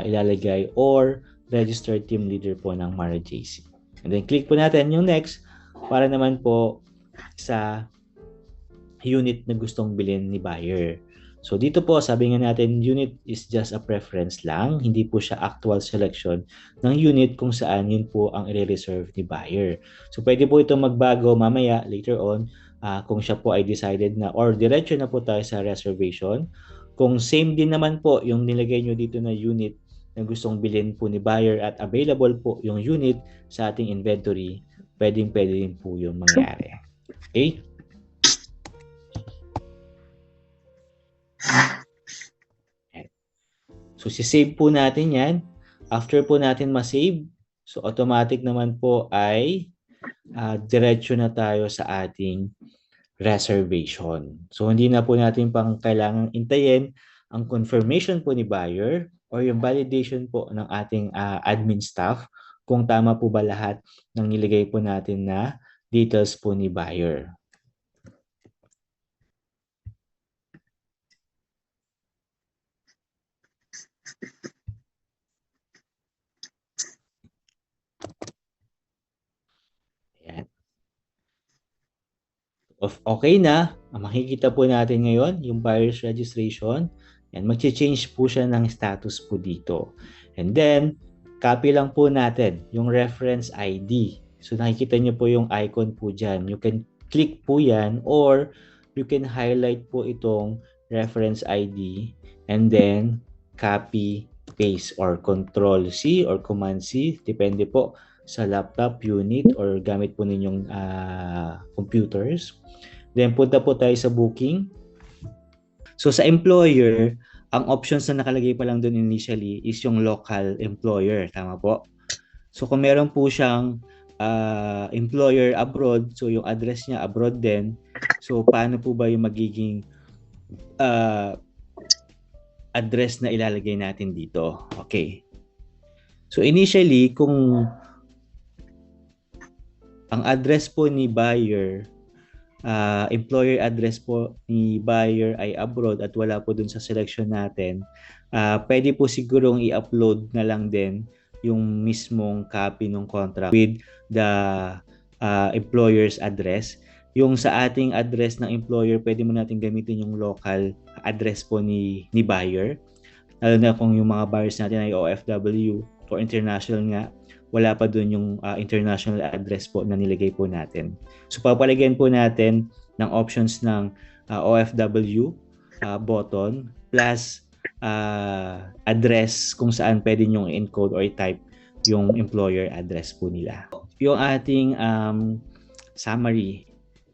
ilalagay or registered team leader po ng Mara JC. And then click po natin yung next para naman po sa unit na gustong bilhin ni buyer. So dito po, sabi nga natin, unit is just a preference lang. Hindi po siya actual selection ng unit kung saan yun po ang i-reserve ni buyer. So pwede po ito magbago mamaya, later on, kung siya po ay decided na or diretso na po tayo sa reservation. Kung same din naman po yung nilagay nyo dito na unit na gustong bilhin po ni buyer at available po yung unit sa ating inventory, pwede din po yung mangyari. Okay? So, sisave po natin yan. After po natin ma-save, so automatic naman po ay diretso na tayo sa ating reservation. So, hindi na po natin pang kailangang intayin ang confirmation po ni buyer or yung validation po ng ating admin staff kung tama po ba lahat ng nilagay po natin na details po ni buyer. Ayan. Okay na, makikita po natin ngayon yung buyer's registration. Yan, mag-change po siya ng status po dito. And then, copy lang po natin yung reference ID. So nakikita niyo po yung icon po dyan. You can click po yan or you can highlight po itong reference ID and then copy, paste or control C or command C. Depende po sa laptop, unit or gamit po ninyong computers. Then punta po tayo sa booking. So sa employer, ang options na nakalagay pa lang doon initially is yung local employer. Tama po? So kung meron po siyang employer abroad, so yung address niya abroad din, so paano po ba yung magiging address na ilalagay natin dito? Okay. So initially, kung ang address po ni buyer, employer address po ni buyer ay abroad at wala po dun sa selection natin, pwede po sigurong i-upload na lang din yung mismong copy ng contract with the employer's address. Yung sa ating address ng employer, pwede mo natin gamitin yung local address po ni buyer. Lalo na kung yung mga buyers natin ay OFW or international nga, wala pa dun yung international address po na nilagay po natin. So papalagyan po natin ng options ng OFW button plus address kung saan pwede nyong encode or i-type yung employer address po nila. Yung ating summary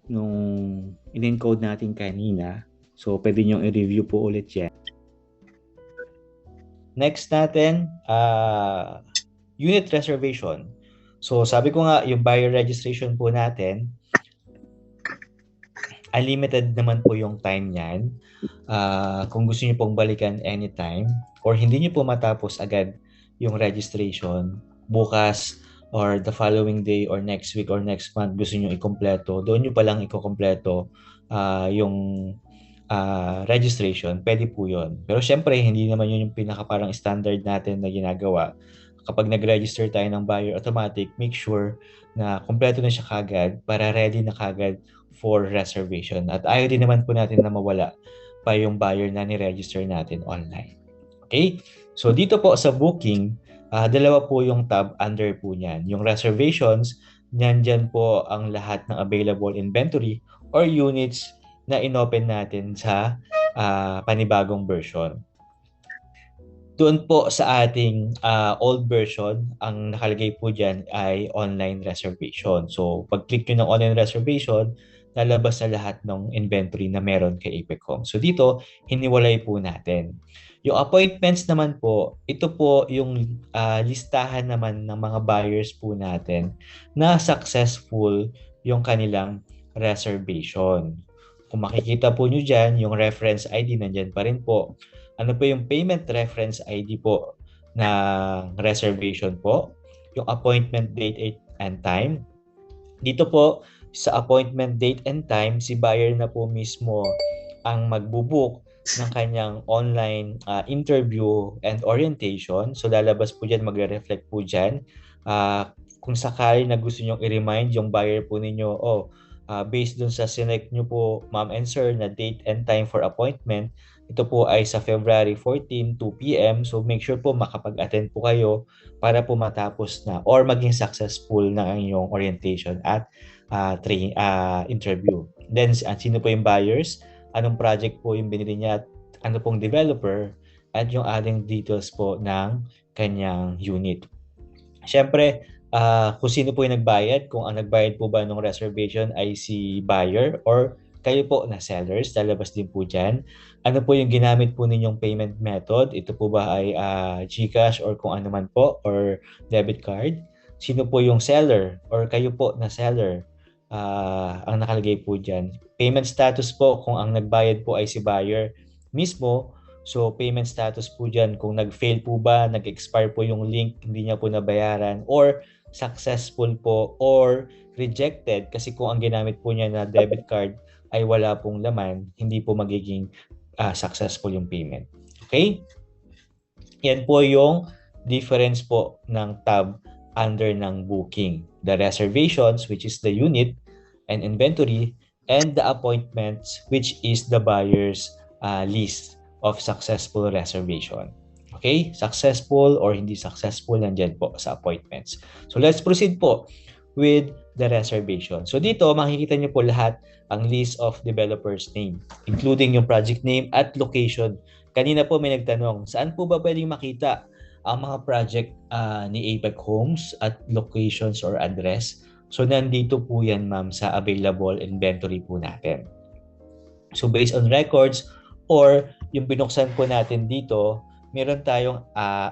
nung in-encode natin kanina, so pwede nyong i-review po ulit yan. Next natin, unit reservation. So sabi ko nga, yung buyer registration po natin, unlimited naman po yung time niyan. Kung gusto niyo pong balikan anytime or hindi niyo po matapos agad yung registration, bukas or the following day or next week or next month gusto niyo ikumpleto, doon niyo pa lang ikukumpleto yung registration, pwede po yun. Pero syempre, hindi naman yun yung pinaka parang standard natin na ginagawa. Kapag nag-register tayo ng buyer automatic, make sure na kompleto na siya kagad para ready na kagad for reservation. At ayaw din naman po natin na mawala pa yung buyer na ni-register natin online. Okay? So dito po sa booking, dalawa po yung tab under po niyan. Yung reservations, nandyan po ang lahat ng available inventory or units na inopen natin sa panibagong version. Doon po sa ating old version, ang nakalagay po dyan ay online reservation. So, pag-click nyo ng online reservation, lalabas na lahat ng inventory na meron kay APECOM. So, dito, hiniwalay po natin. Yung appointments naman po, ito po yung listahan naman ng mga buyers po natin na successful yung kanilang reservation. Kung makikita po nyo dyan, yung reference ID nandyan pa rin po. Ano po yung payment reference ID po na reservation po? Yung appointment date and time. Dito po, sa appointment date and time, si buyer na po mismo ang magbubook ng kanyang online interview and orientation. So lalabas po dyan, magre-reflect po dyan. Kung sakali na gusto nyong i-remind yung buyer po ninyo, based dun sa select nyo po, ma'am and sir, na date and time for appointment, ito po ay sa February 14, 2 p.m. So make sure po makapag-attend po kayo para po matapos na or maging successful na ang inyong orientation at interview. Then sino po yung buyers, anong project po yung binili niya at ano pong developer at yung adding details po ng kanyang unit. Siyempre, kung sino po yung nagbayad, kung ang nagbayad po ba ng reservation ay si buyer or kayo po na sellers, lalabas din po dyan. Ano po yung ginamit po ninyong payment method? Ito po ba ay GCash or kung ano man po or debit card? Sino po yung seller or kayo po na seller? Ang nakalagay po dyan. Payment status po kung ang nagbayad po ay si buyer mismo. So payment status po dyan kung nag-fail po ba, nag-expire po yung link, hindi niya po nabayaran or successful po or rejected kasi kung ang ginamit po niya na debit card ay wala pong laman, hindi po magiging successful yung payment. Okay? Yan po yung difference po ng tab under ng booking. The reservations, which is the unit and inventory, and the appointments, which is the buyer's list of successful reservation. Okay? Successful or hindi successful, nandyan po sa appointments. So let's proceed po with the reservation. So dito, makikita niyo po lahat ang list of developer's name, including yung project name at location. Kanina po may nagtanong, saan po ba pwedeng makita ang mga project ni Apex Homes at locations or address? So nandito po yan, ma'am, sa available inventory po natin. So based on records or yung binuksan po natin dito, meron tayong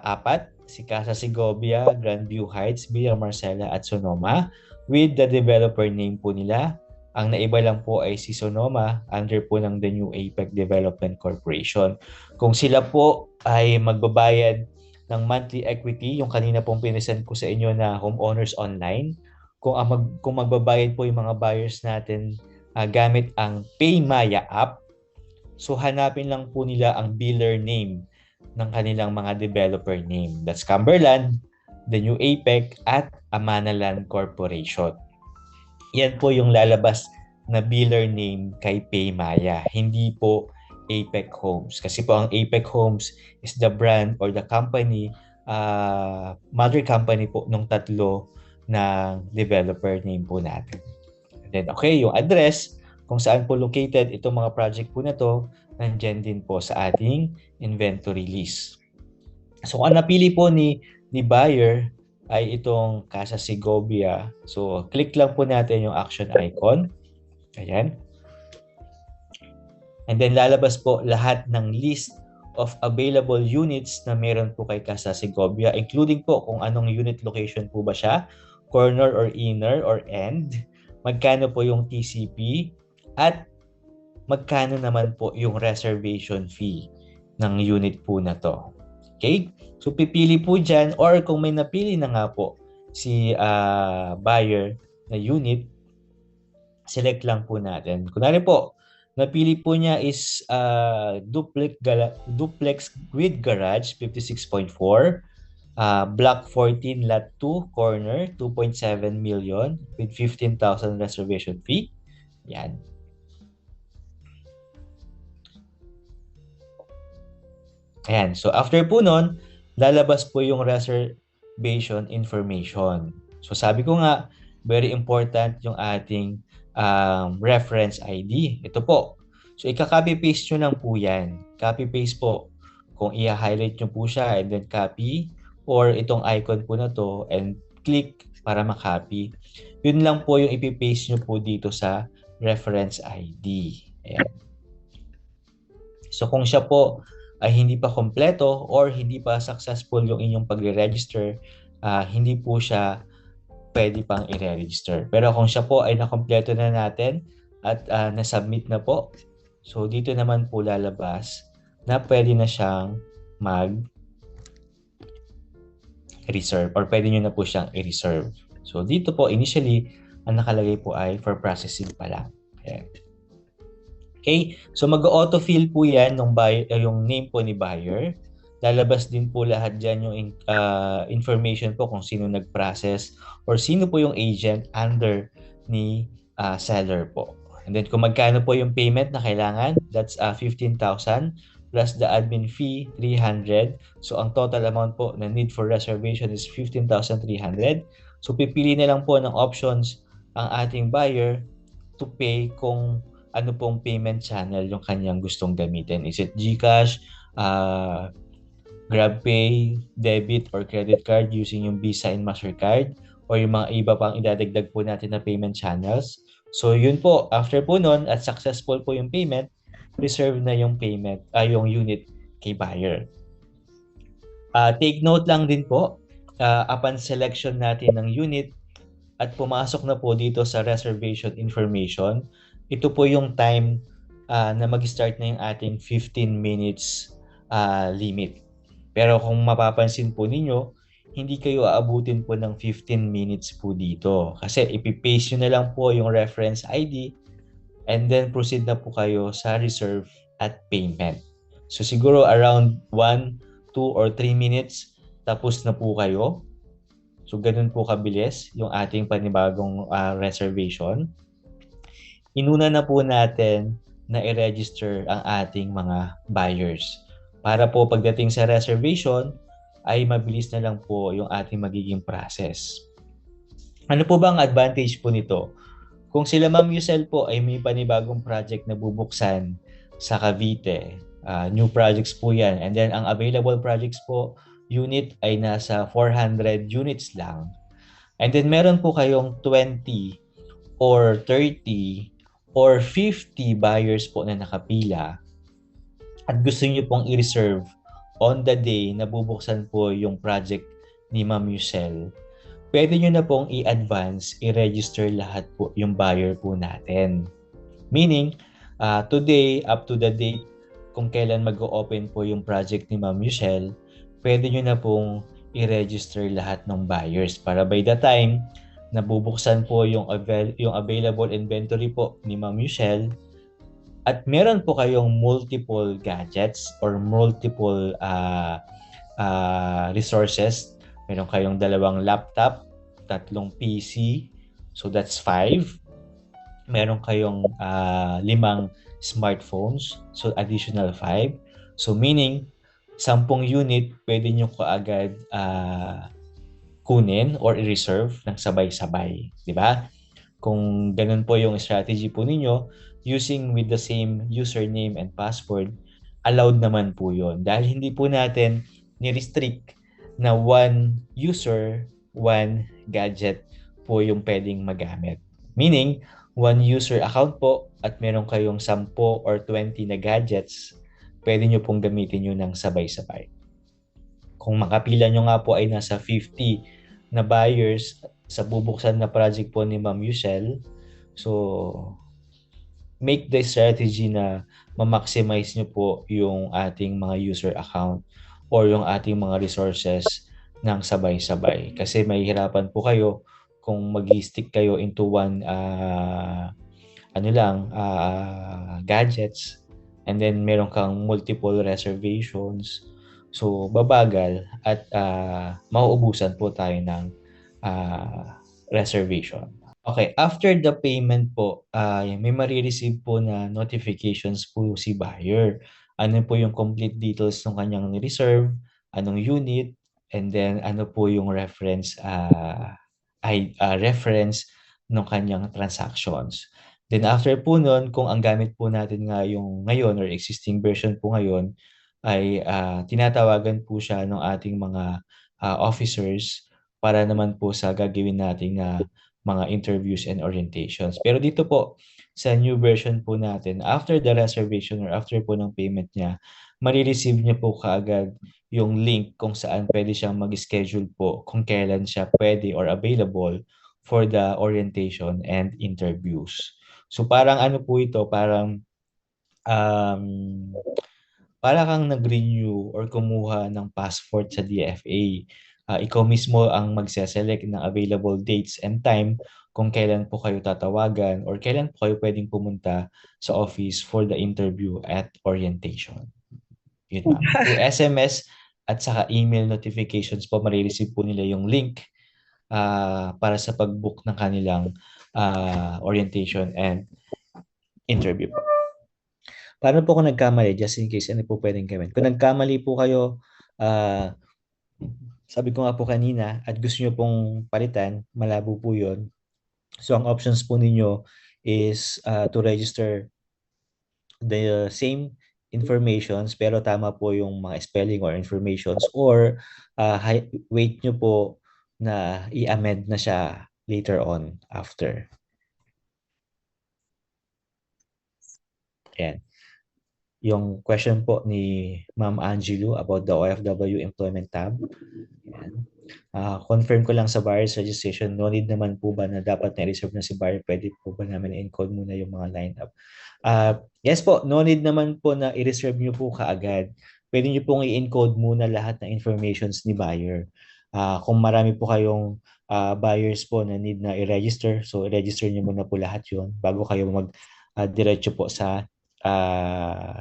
apat, si Casa Segovia, Grandview Heights, Villa Marcela at Sonoma with the developer name po nila. Ang naiba lang po ay si Sonoma under po ng The New Apex Development Corporation. Kung sila po ay magbabayad ng monthly equity, yung kanina pong pinisend ko sa inyo na homeowners online, kung magbabayad po yung mga buyers natin gamit ang PayMaya app, so hanapin lang po nila ang biller name ng kanilang mga developer name. That's Cumberland, The New Apex, at Amanaland Corporation. Yan po yung lalabas na biller name kay PayMaya, hindi po Apex Homes. Kasi po ang Apex Homes is the brand or the company, mother company po nung tatlo ng developer name po natin. And then, okay, yung address, kung saan po located itong mga project po na to, nandyan din po sa ating inventory list. So, ang napili po ni buyer ay itong Casa Segovia. So, click lang po natin yung action icon. Ayan. And then, lalabas po lahat ng list of available units na meron po kay Casa Segovia, including po kung anong unit location po ba siya, corner or inner or end, magkano po yung TCP, at magkano naman po yung reservation fee ng unit po na to. Okay? So, pipili po dyan, or kung may napili na nga po si buyer na unit, select lang po natin. Kunwari po, napili po niya is duplex with garage, 56.4, Block 14, Lot 2, corner, 2.7 million with 15,000 reservation fee. Yan. Ayan. So, after po nun, lalabas po yung reservation information. So, sabi ko nga, very important yung ating reference ID. Ito po. So, ika-copy-paste nyo lang po yan. Copy-paste po. Kung i-highlight nyo po siya and then copy, or itong icon po na to and click para makopy. Yun lang po yung ipipaste nyo po dito sa reference ID. Ayan. So, kung siya po ay hindi pa kompleto or hindi pa successful yung inyong pagre-register, hindi po siya pwede pang i-register. Pero kung siya po ay nakompleto na natin at na-submit na po, so dito naman po lalabas na pwede na siyang mag-reserve or pwede nyo na po siyang i-reserve. So dito po initially, ang nakalagay po ay for processing pa lang. Ayan. Okay, so mag-autofill po yan yung name po ni buyer. Lalabas din po lahat dyan yung information po kung sino nag-process or sino po yung agent under ni seller po. And then kung magkano po yung payment na kailangan, that's 15,000 plus the admin fee, 300. So ang total amount po na need for reservation is 15,300. So pipili na lang po ng options ang ating buyer to pay kung ano pong payment channel yung kanyang gustong gamitin. Is it GCash, GrabPay, debit or credit card using yung Visa and Mastercard, or yung mga iba pang idadagdag po natin na payment channels. So yun po, after po nun at successful po yung payment, reserve na yung payment, yung unit kay buyer. Take note lang din po, upon selection natin ng unit at pumasok na po dito sa reservation information, ito po yung time na mag-start na yung ating 15 minutes limit. Pero kung mapapansin po ninyo, hindi kayo aabutin po ng 15 minutes po dito. Kasi ipipaste nyo na lang po yung reference ID and then proceed na po kayo sa reserve at payment. So siguro around 1, 2, or 3 minutes tapos na po kayo. So ganun po kabilis yung ating panibagong reservation. inuna na po natin na i-register ang ating mga buyers. Para po pagdating sa reservation, ay mabilis na lang po yung ating magiging process. Ano po ba ang advantage po nito? Kung sila Ma'am Yusel po ay may panibagong project na bubuksan sa Cavite, new projects po yan. And then ang available projects po, unit ay nasa 400 units lang. And then meron po kayong 20 or 30 or 50 buyers po na nakapila at gusto niyo pong i-reserve on the day na bubuksan po yung project ni Ma'am Yusel, pwede nyo na pong i-advance, i-register lahat po yung buyer po natin. Meaning, today, up to the date, kung kailan mag-open po yung project ni Ma'am Michelle, pwede nyo na pong i-register lahat ng buyers para by the time na bubuksan po yung available inventory po ni Ma'am Michelle at meron po kayong multiple gadgets or multiple resources. Meron kayong 2 laptop, 3 PC, so that's 5. Meron kayong 5 smartphones, so additional 5. So meaning, 10 unit pwede nyo kaagad kunin or i-reserve ng sabay-sabay. Di ba? Kung ganun po yung strategy po ninyo, using with the same username and password, allowed naman po yun. Dahil hindi po natin ni-restrict na one user, one gadget po yung pwedeng magamit. Meaning, one user account po at meron kayong 10 or 20 na gadgets, pwede nyo pong gamitin yun ng sabay-sabay. Kung makapila nyo nga po ay nasa 50 na buyers sa bubuksan na project po ni Ma'am Yusel, so make the strategy na ma-maximize nyo po yung ating mga user account or yung ating mga resources ng sabay-sabay. Kasi mahihirapan po kayo kung mag-stick kayo into one gadgets and then meron kang multiple reservations. So babagal at mauubusan po tayo ng reservation. Okay, after the payment po, may marireceive po na notifications po si buyer. Ano po yung complete details ng kanyang reserve, anong unit, and then ano po yung reference reference ng kanyang transactions. Then after po nun, kung ang gamit po natin nga yung ngayon or existing version po ngayon, ay tinatawagan po siya ng ating mga officers para naman po sa gagawin nating mga interviews and orientations. Pero dito po, sa new version po natin, after the reservation or after po ng payment niya, marireceive niya po kaagad yung link kung saan pwede siyang mag-schedule po kung kailan siya pwede or available for the orientation and interviews. So parang ano po ito, parang para kang nag-renew or kumuha ng passport sa DFA. Ikaw mismo ang magse-select ng available dates and time kung kailan po kayo tatawagan or kailan po kayo pwedeng pumunta sa office for the interview at orientation. Yun ma'am. Through SMS at saka email notifications po, marireceive po nila yung link para sa pag-book ng kanilang orientation and interview po. Paano po kung nagkamali, just in case, ano po pwedeng gawin? Kung nagkamali po kayo, sabi ko nga po kanina, at gusto nyo pong palitan, malabo po yun. So, ang options po ninyo is to register the same informations, pero tama po yung mga spelling or informations, or wait nyo po na i-amend na siya later on, after. Yan. Yung question po ni Ma'am Angelo about the OFW employment tab. Yan. Confirm ko lang sa buyer's registration, no need naman po ba na dapat na-reserve na si buyer? Pwede po ba namin encode muna yung mga lineup? Yes po, no need naman po na i-reserve nyo po kaagad. Pwede nyo pong i-encode muna lahat ng informations ni buyer. Kung marami po kayong buyers po na need na i-register, so i-register nyo muna po lahat yun bago kayo diretso po sa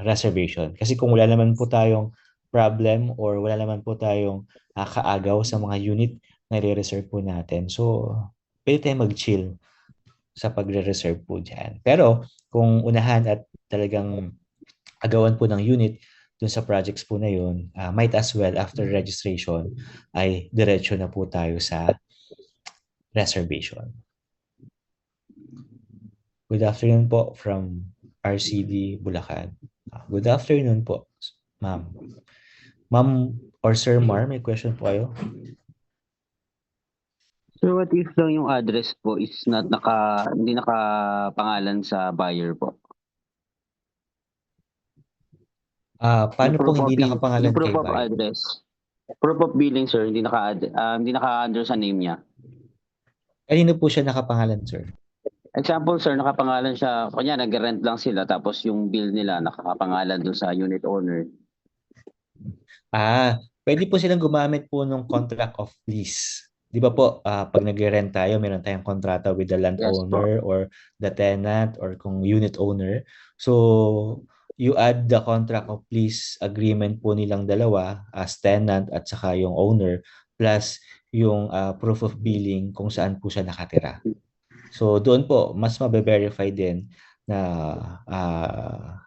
reservation. Kasi kung wala naman po tayong problem or wala naman po tayong kaagaw sa mga unit na i-reserve po natin, so pwede tayong mag-chill. sa pagre-reserve po dyan. Pero kung unahan at talagang agawan po ng unit dun sa projects po na yun, might as well after registration ay diretso na po tayo sa reservation. Good afternoon po from RCD Bulacan. Good afternoon po, ma'am. Ma'am or Sir Mar, may question po kayo? Sir, what if lang yung address po is hindi nakapangalan sa buyer po? Paano Yung pong proof of hindi nakapangalan yung proof kay of buyer? address. Proof of billing, sir, hindi naka-under sa name niya. Kanino po siya nakapangalan, sir? Example, sir, nakapangalan siya, kanya nag-rent lang sila tapos yung bill nila nakapangalan doon sa unit owner. Pwede po silang gumamit po ng contract of lease. Di ba po, pag nagre-rent tayo, meron tayong kontrata with the Yes po. landowner or the tenant or kung unit owner. So, you add the contract of lease agreement po nilang dalawa as tenant at saka yung owner plus yung proof of billing kung saan po siya nakatira. So, doon po, mas mabe-verify din na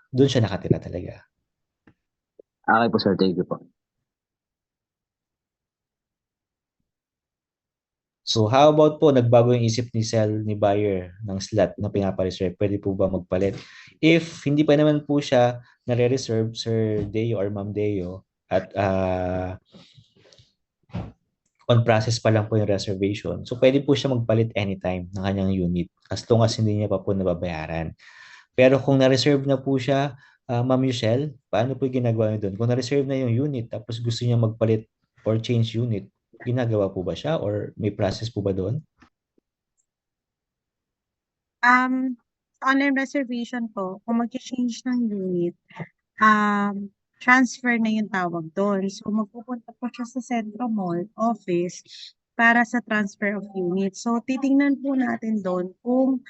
doon siya nakatira talaga. Okay po, sir. Thank you po. So how about po nagbago yung isip ni sell ni buyer ng slot na pinapa-reserve? Pwede po ba magpalit? If hindi pa naman po siya nare-reserve, Sir Deo or Ma'am Deo, at on process pa lang po yung reservation, so pwede po siya magpalit anytime ng kanyang unit as long as hindi niya pa po nababayaran. Pero kung na-reserve na po siya, Ma'am Michelle, paano po yung ginagawa niyo doon? Kung na-reserve na yung unit tapos gusto niya magpalit or change unit, ginagawa po ba siya or may process po ba doon? Online reservation po, kung mag-change ng unit, transfer na yung tawag doon. So, magpupunta po siya sa Centro Mall office para sa transfer of unit. So, titingnan po natin doon kung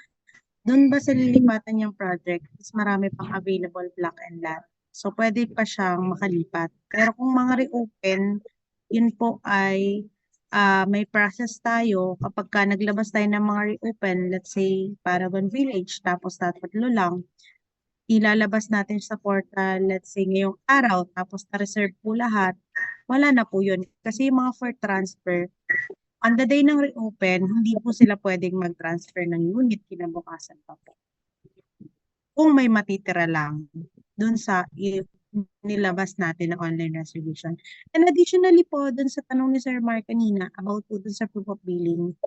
doon ba sa lilipatan niyang project is marami pang available block and lot. So, pwede pa siyang makalipat. Pero kung mga reopen, yun po ay may process tayo kapag ka naglabas tayo ng mga reopen, let's say Paragon Village, tapos tatlo lang, ilalabas natin sa portal, let's say ngayong araw, tapos na-reserve po lahat, wala na po yun. Kasi yung mga for transfer, on the day ng reopen, hindi po sila pwedeng mag-transfer ng unit kinabukasan pa po. Kung may matitira lang dun sa nilabas natin na online reservation. And additionally po, dun sa tanong ni Sir Mark kanina about po dun sa proof of billing,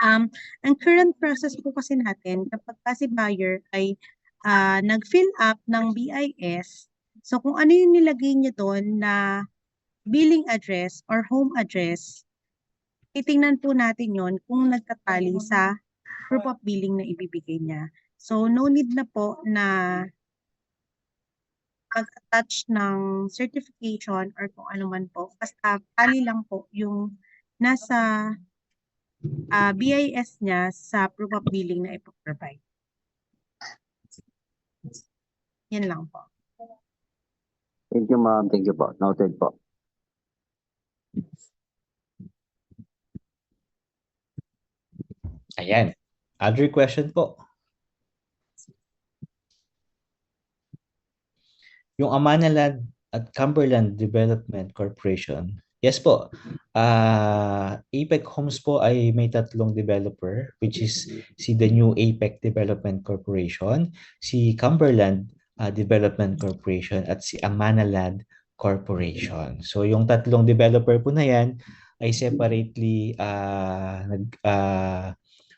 ang current process po kasi natin, kapag kasi buyer ay nag-fill up ng BIS, so kung ano yung nilagay niya doon na billing address or home address, titingnan po natin yon kung nagtatali sa proof of billing na ibibigay niya. So, no need na po na mag-attach ng certification or kung ano man po. Basta tali lang po yung nasa BIS niya sa proof of billing na ipoprovide. Yan lang po. Thank you, ma'am. Thank you po. Noted po. Ayan. Other question po. Yung Amana Land at Cumberland Development Corporation. Yes po. APEC Homes po ay may tatlong developer which is si The New APEC Development Corporation, si Cumberland Development Corporation at si Amana Land Corporation. So yung tatlong developer po na yan ay separately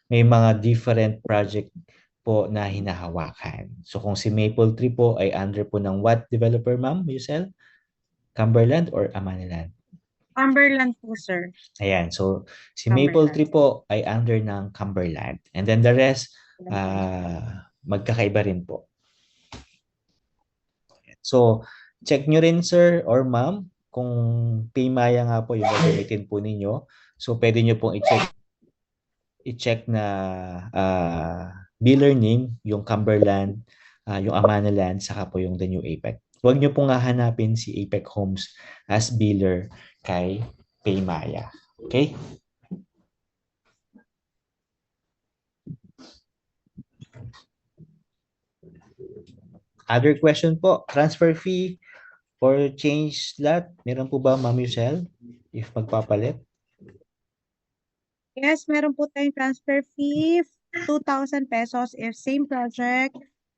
may mga different project po na hinahawakan. So kung si Maple Tree po ay under po ng what developer, ma'am, Yusel? Cumberland or Amaniland? Cumberland po, sir. Ayan, so si Maple Tree po ay under ng Cumberland. And then the rest, magkakaiba rin po. So, check nyo rin, sir or ma'am, kung Paymaya nga po yung gagamitin po ninyo. So, pwede nyo pong i-check na biller name, yung Cumberland, yung Amana Land, saka po yung The New APEC. Huwag nyo pong hahanapin si APEC Homes as biller kay Paymaya. Okay? Other question po, transfer fee for change lot, meron po ba, Ma'am Michelle, if magpapalit? Yes, meron po tayong transfer fee, 2,000 pesos if same project,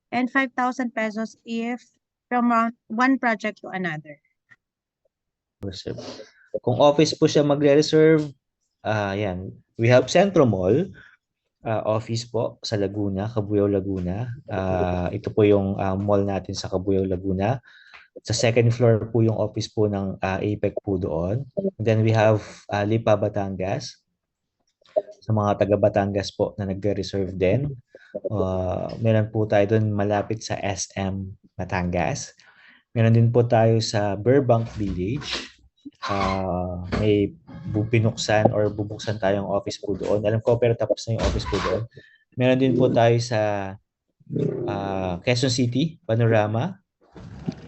and 5,000 pesos if from one project to another. Reserve. Kung office po siya magre-reserve, yan. We have Centro Mall, office po sa Laguna, Cabuyao, Laguna. Ito po yung mall natin sa Cabuyao, Laguna. Sa second floor po yung office po ng APEC po doon. And then we have Lipa, Batangas. Sa mga taga Batangas po na nagre-reserve din. Meron po tayo doon malapit sa SM Batangas. Meron din po tayo sa Burbank Village. May binuksan or bubuksan tayong office po doon. Alam ko pero tapos na yung office po doon. Meron din po tayo sa Quezon City, Panorama.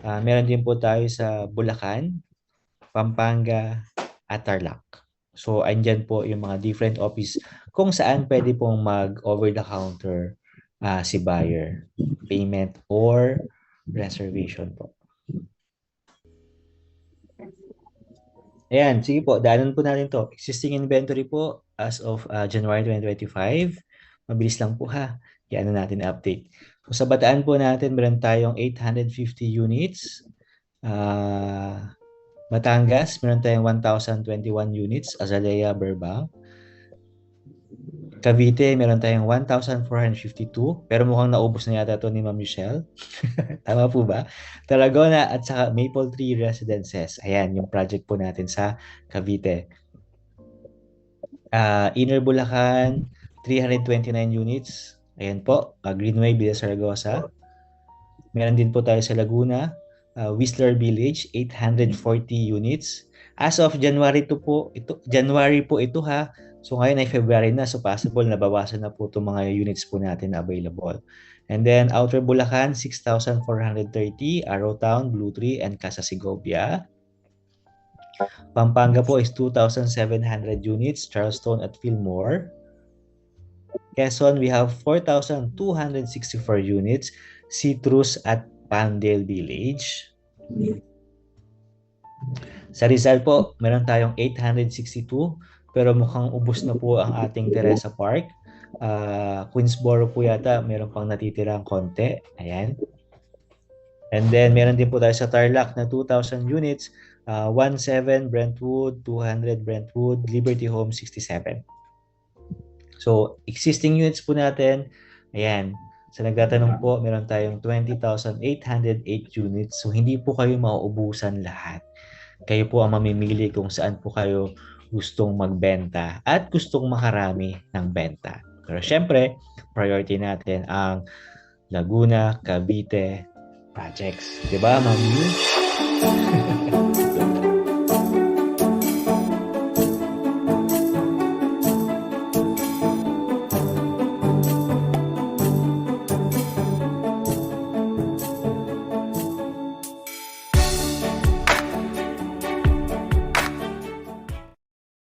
Meron din po tayo sa Bulacan, Pampanga, at Tarlac. So, andyan po yung mga different office kung saan pwede pong mag-over the counter si buyer, payment or reservation po. Ayan, sige po, daanan po natin to. Existing inventory po as of January 2025. Mabilis lang po ha. Yan na natin update. So, sa Bataan po natin, meron tayong 850 units. Batangas, meron tayong 1,021 units. Azalea, Burbank. Cavite, meron tayong 1,452. Pero mukhang naubos na yata ito ni Ma'am Michelle. Tama po ba? Tarragona at saka Maple Tree Residences. Ayan, yung project po natin sa Cavite. Inner Bulacan, 329 units. Ayan po, Greenway, Villa Saragosa. Meron din po tayo sa Laguna, Whistler Village, 840 units. As of January po ito ha. So ngayon ay February na, so possible nabawasan na po itong mga units po natin na available. And then Outer Bulacan, 6,430, Arrowtown, Blue Tree, and Casa Segovia. Pampanga po is 2,700 units, Charleston at Fillmore. Quezon, we have 4,264 units, Citrus at Palmdale Village. Sa Rizal po, meron tayong 862, pero mukhang ubos na po ang ating Teresa Park. Queensboro po yata, meron pang natitirang konti. Ayan. And then, meron din po tayo sa Tarlac na 2,000 units, 17 Brentwood, 200 Brentwood, Liberty Home 67. So, existing units po natin, ayan, sa nagtatanong po, meron tayong 20,808 units. So, hindi po kayo mauubusan lahat. Kayo po ang mamimili kung saan po kayo gustong magbenta at gustong makarami ng benta. Pero syempre, priority natin ang Laguna, Cavite projects. Diba, Ma'am Yu?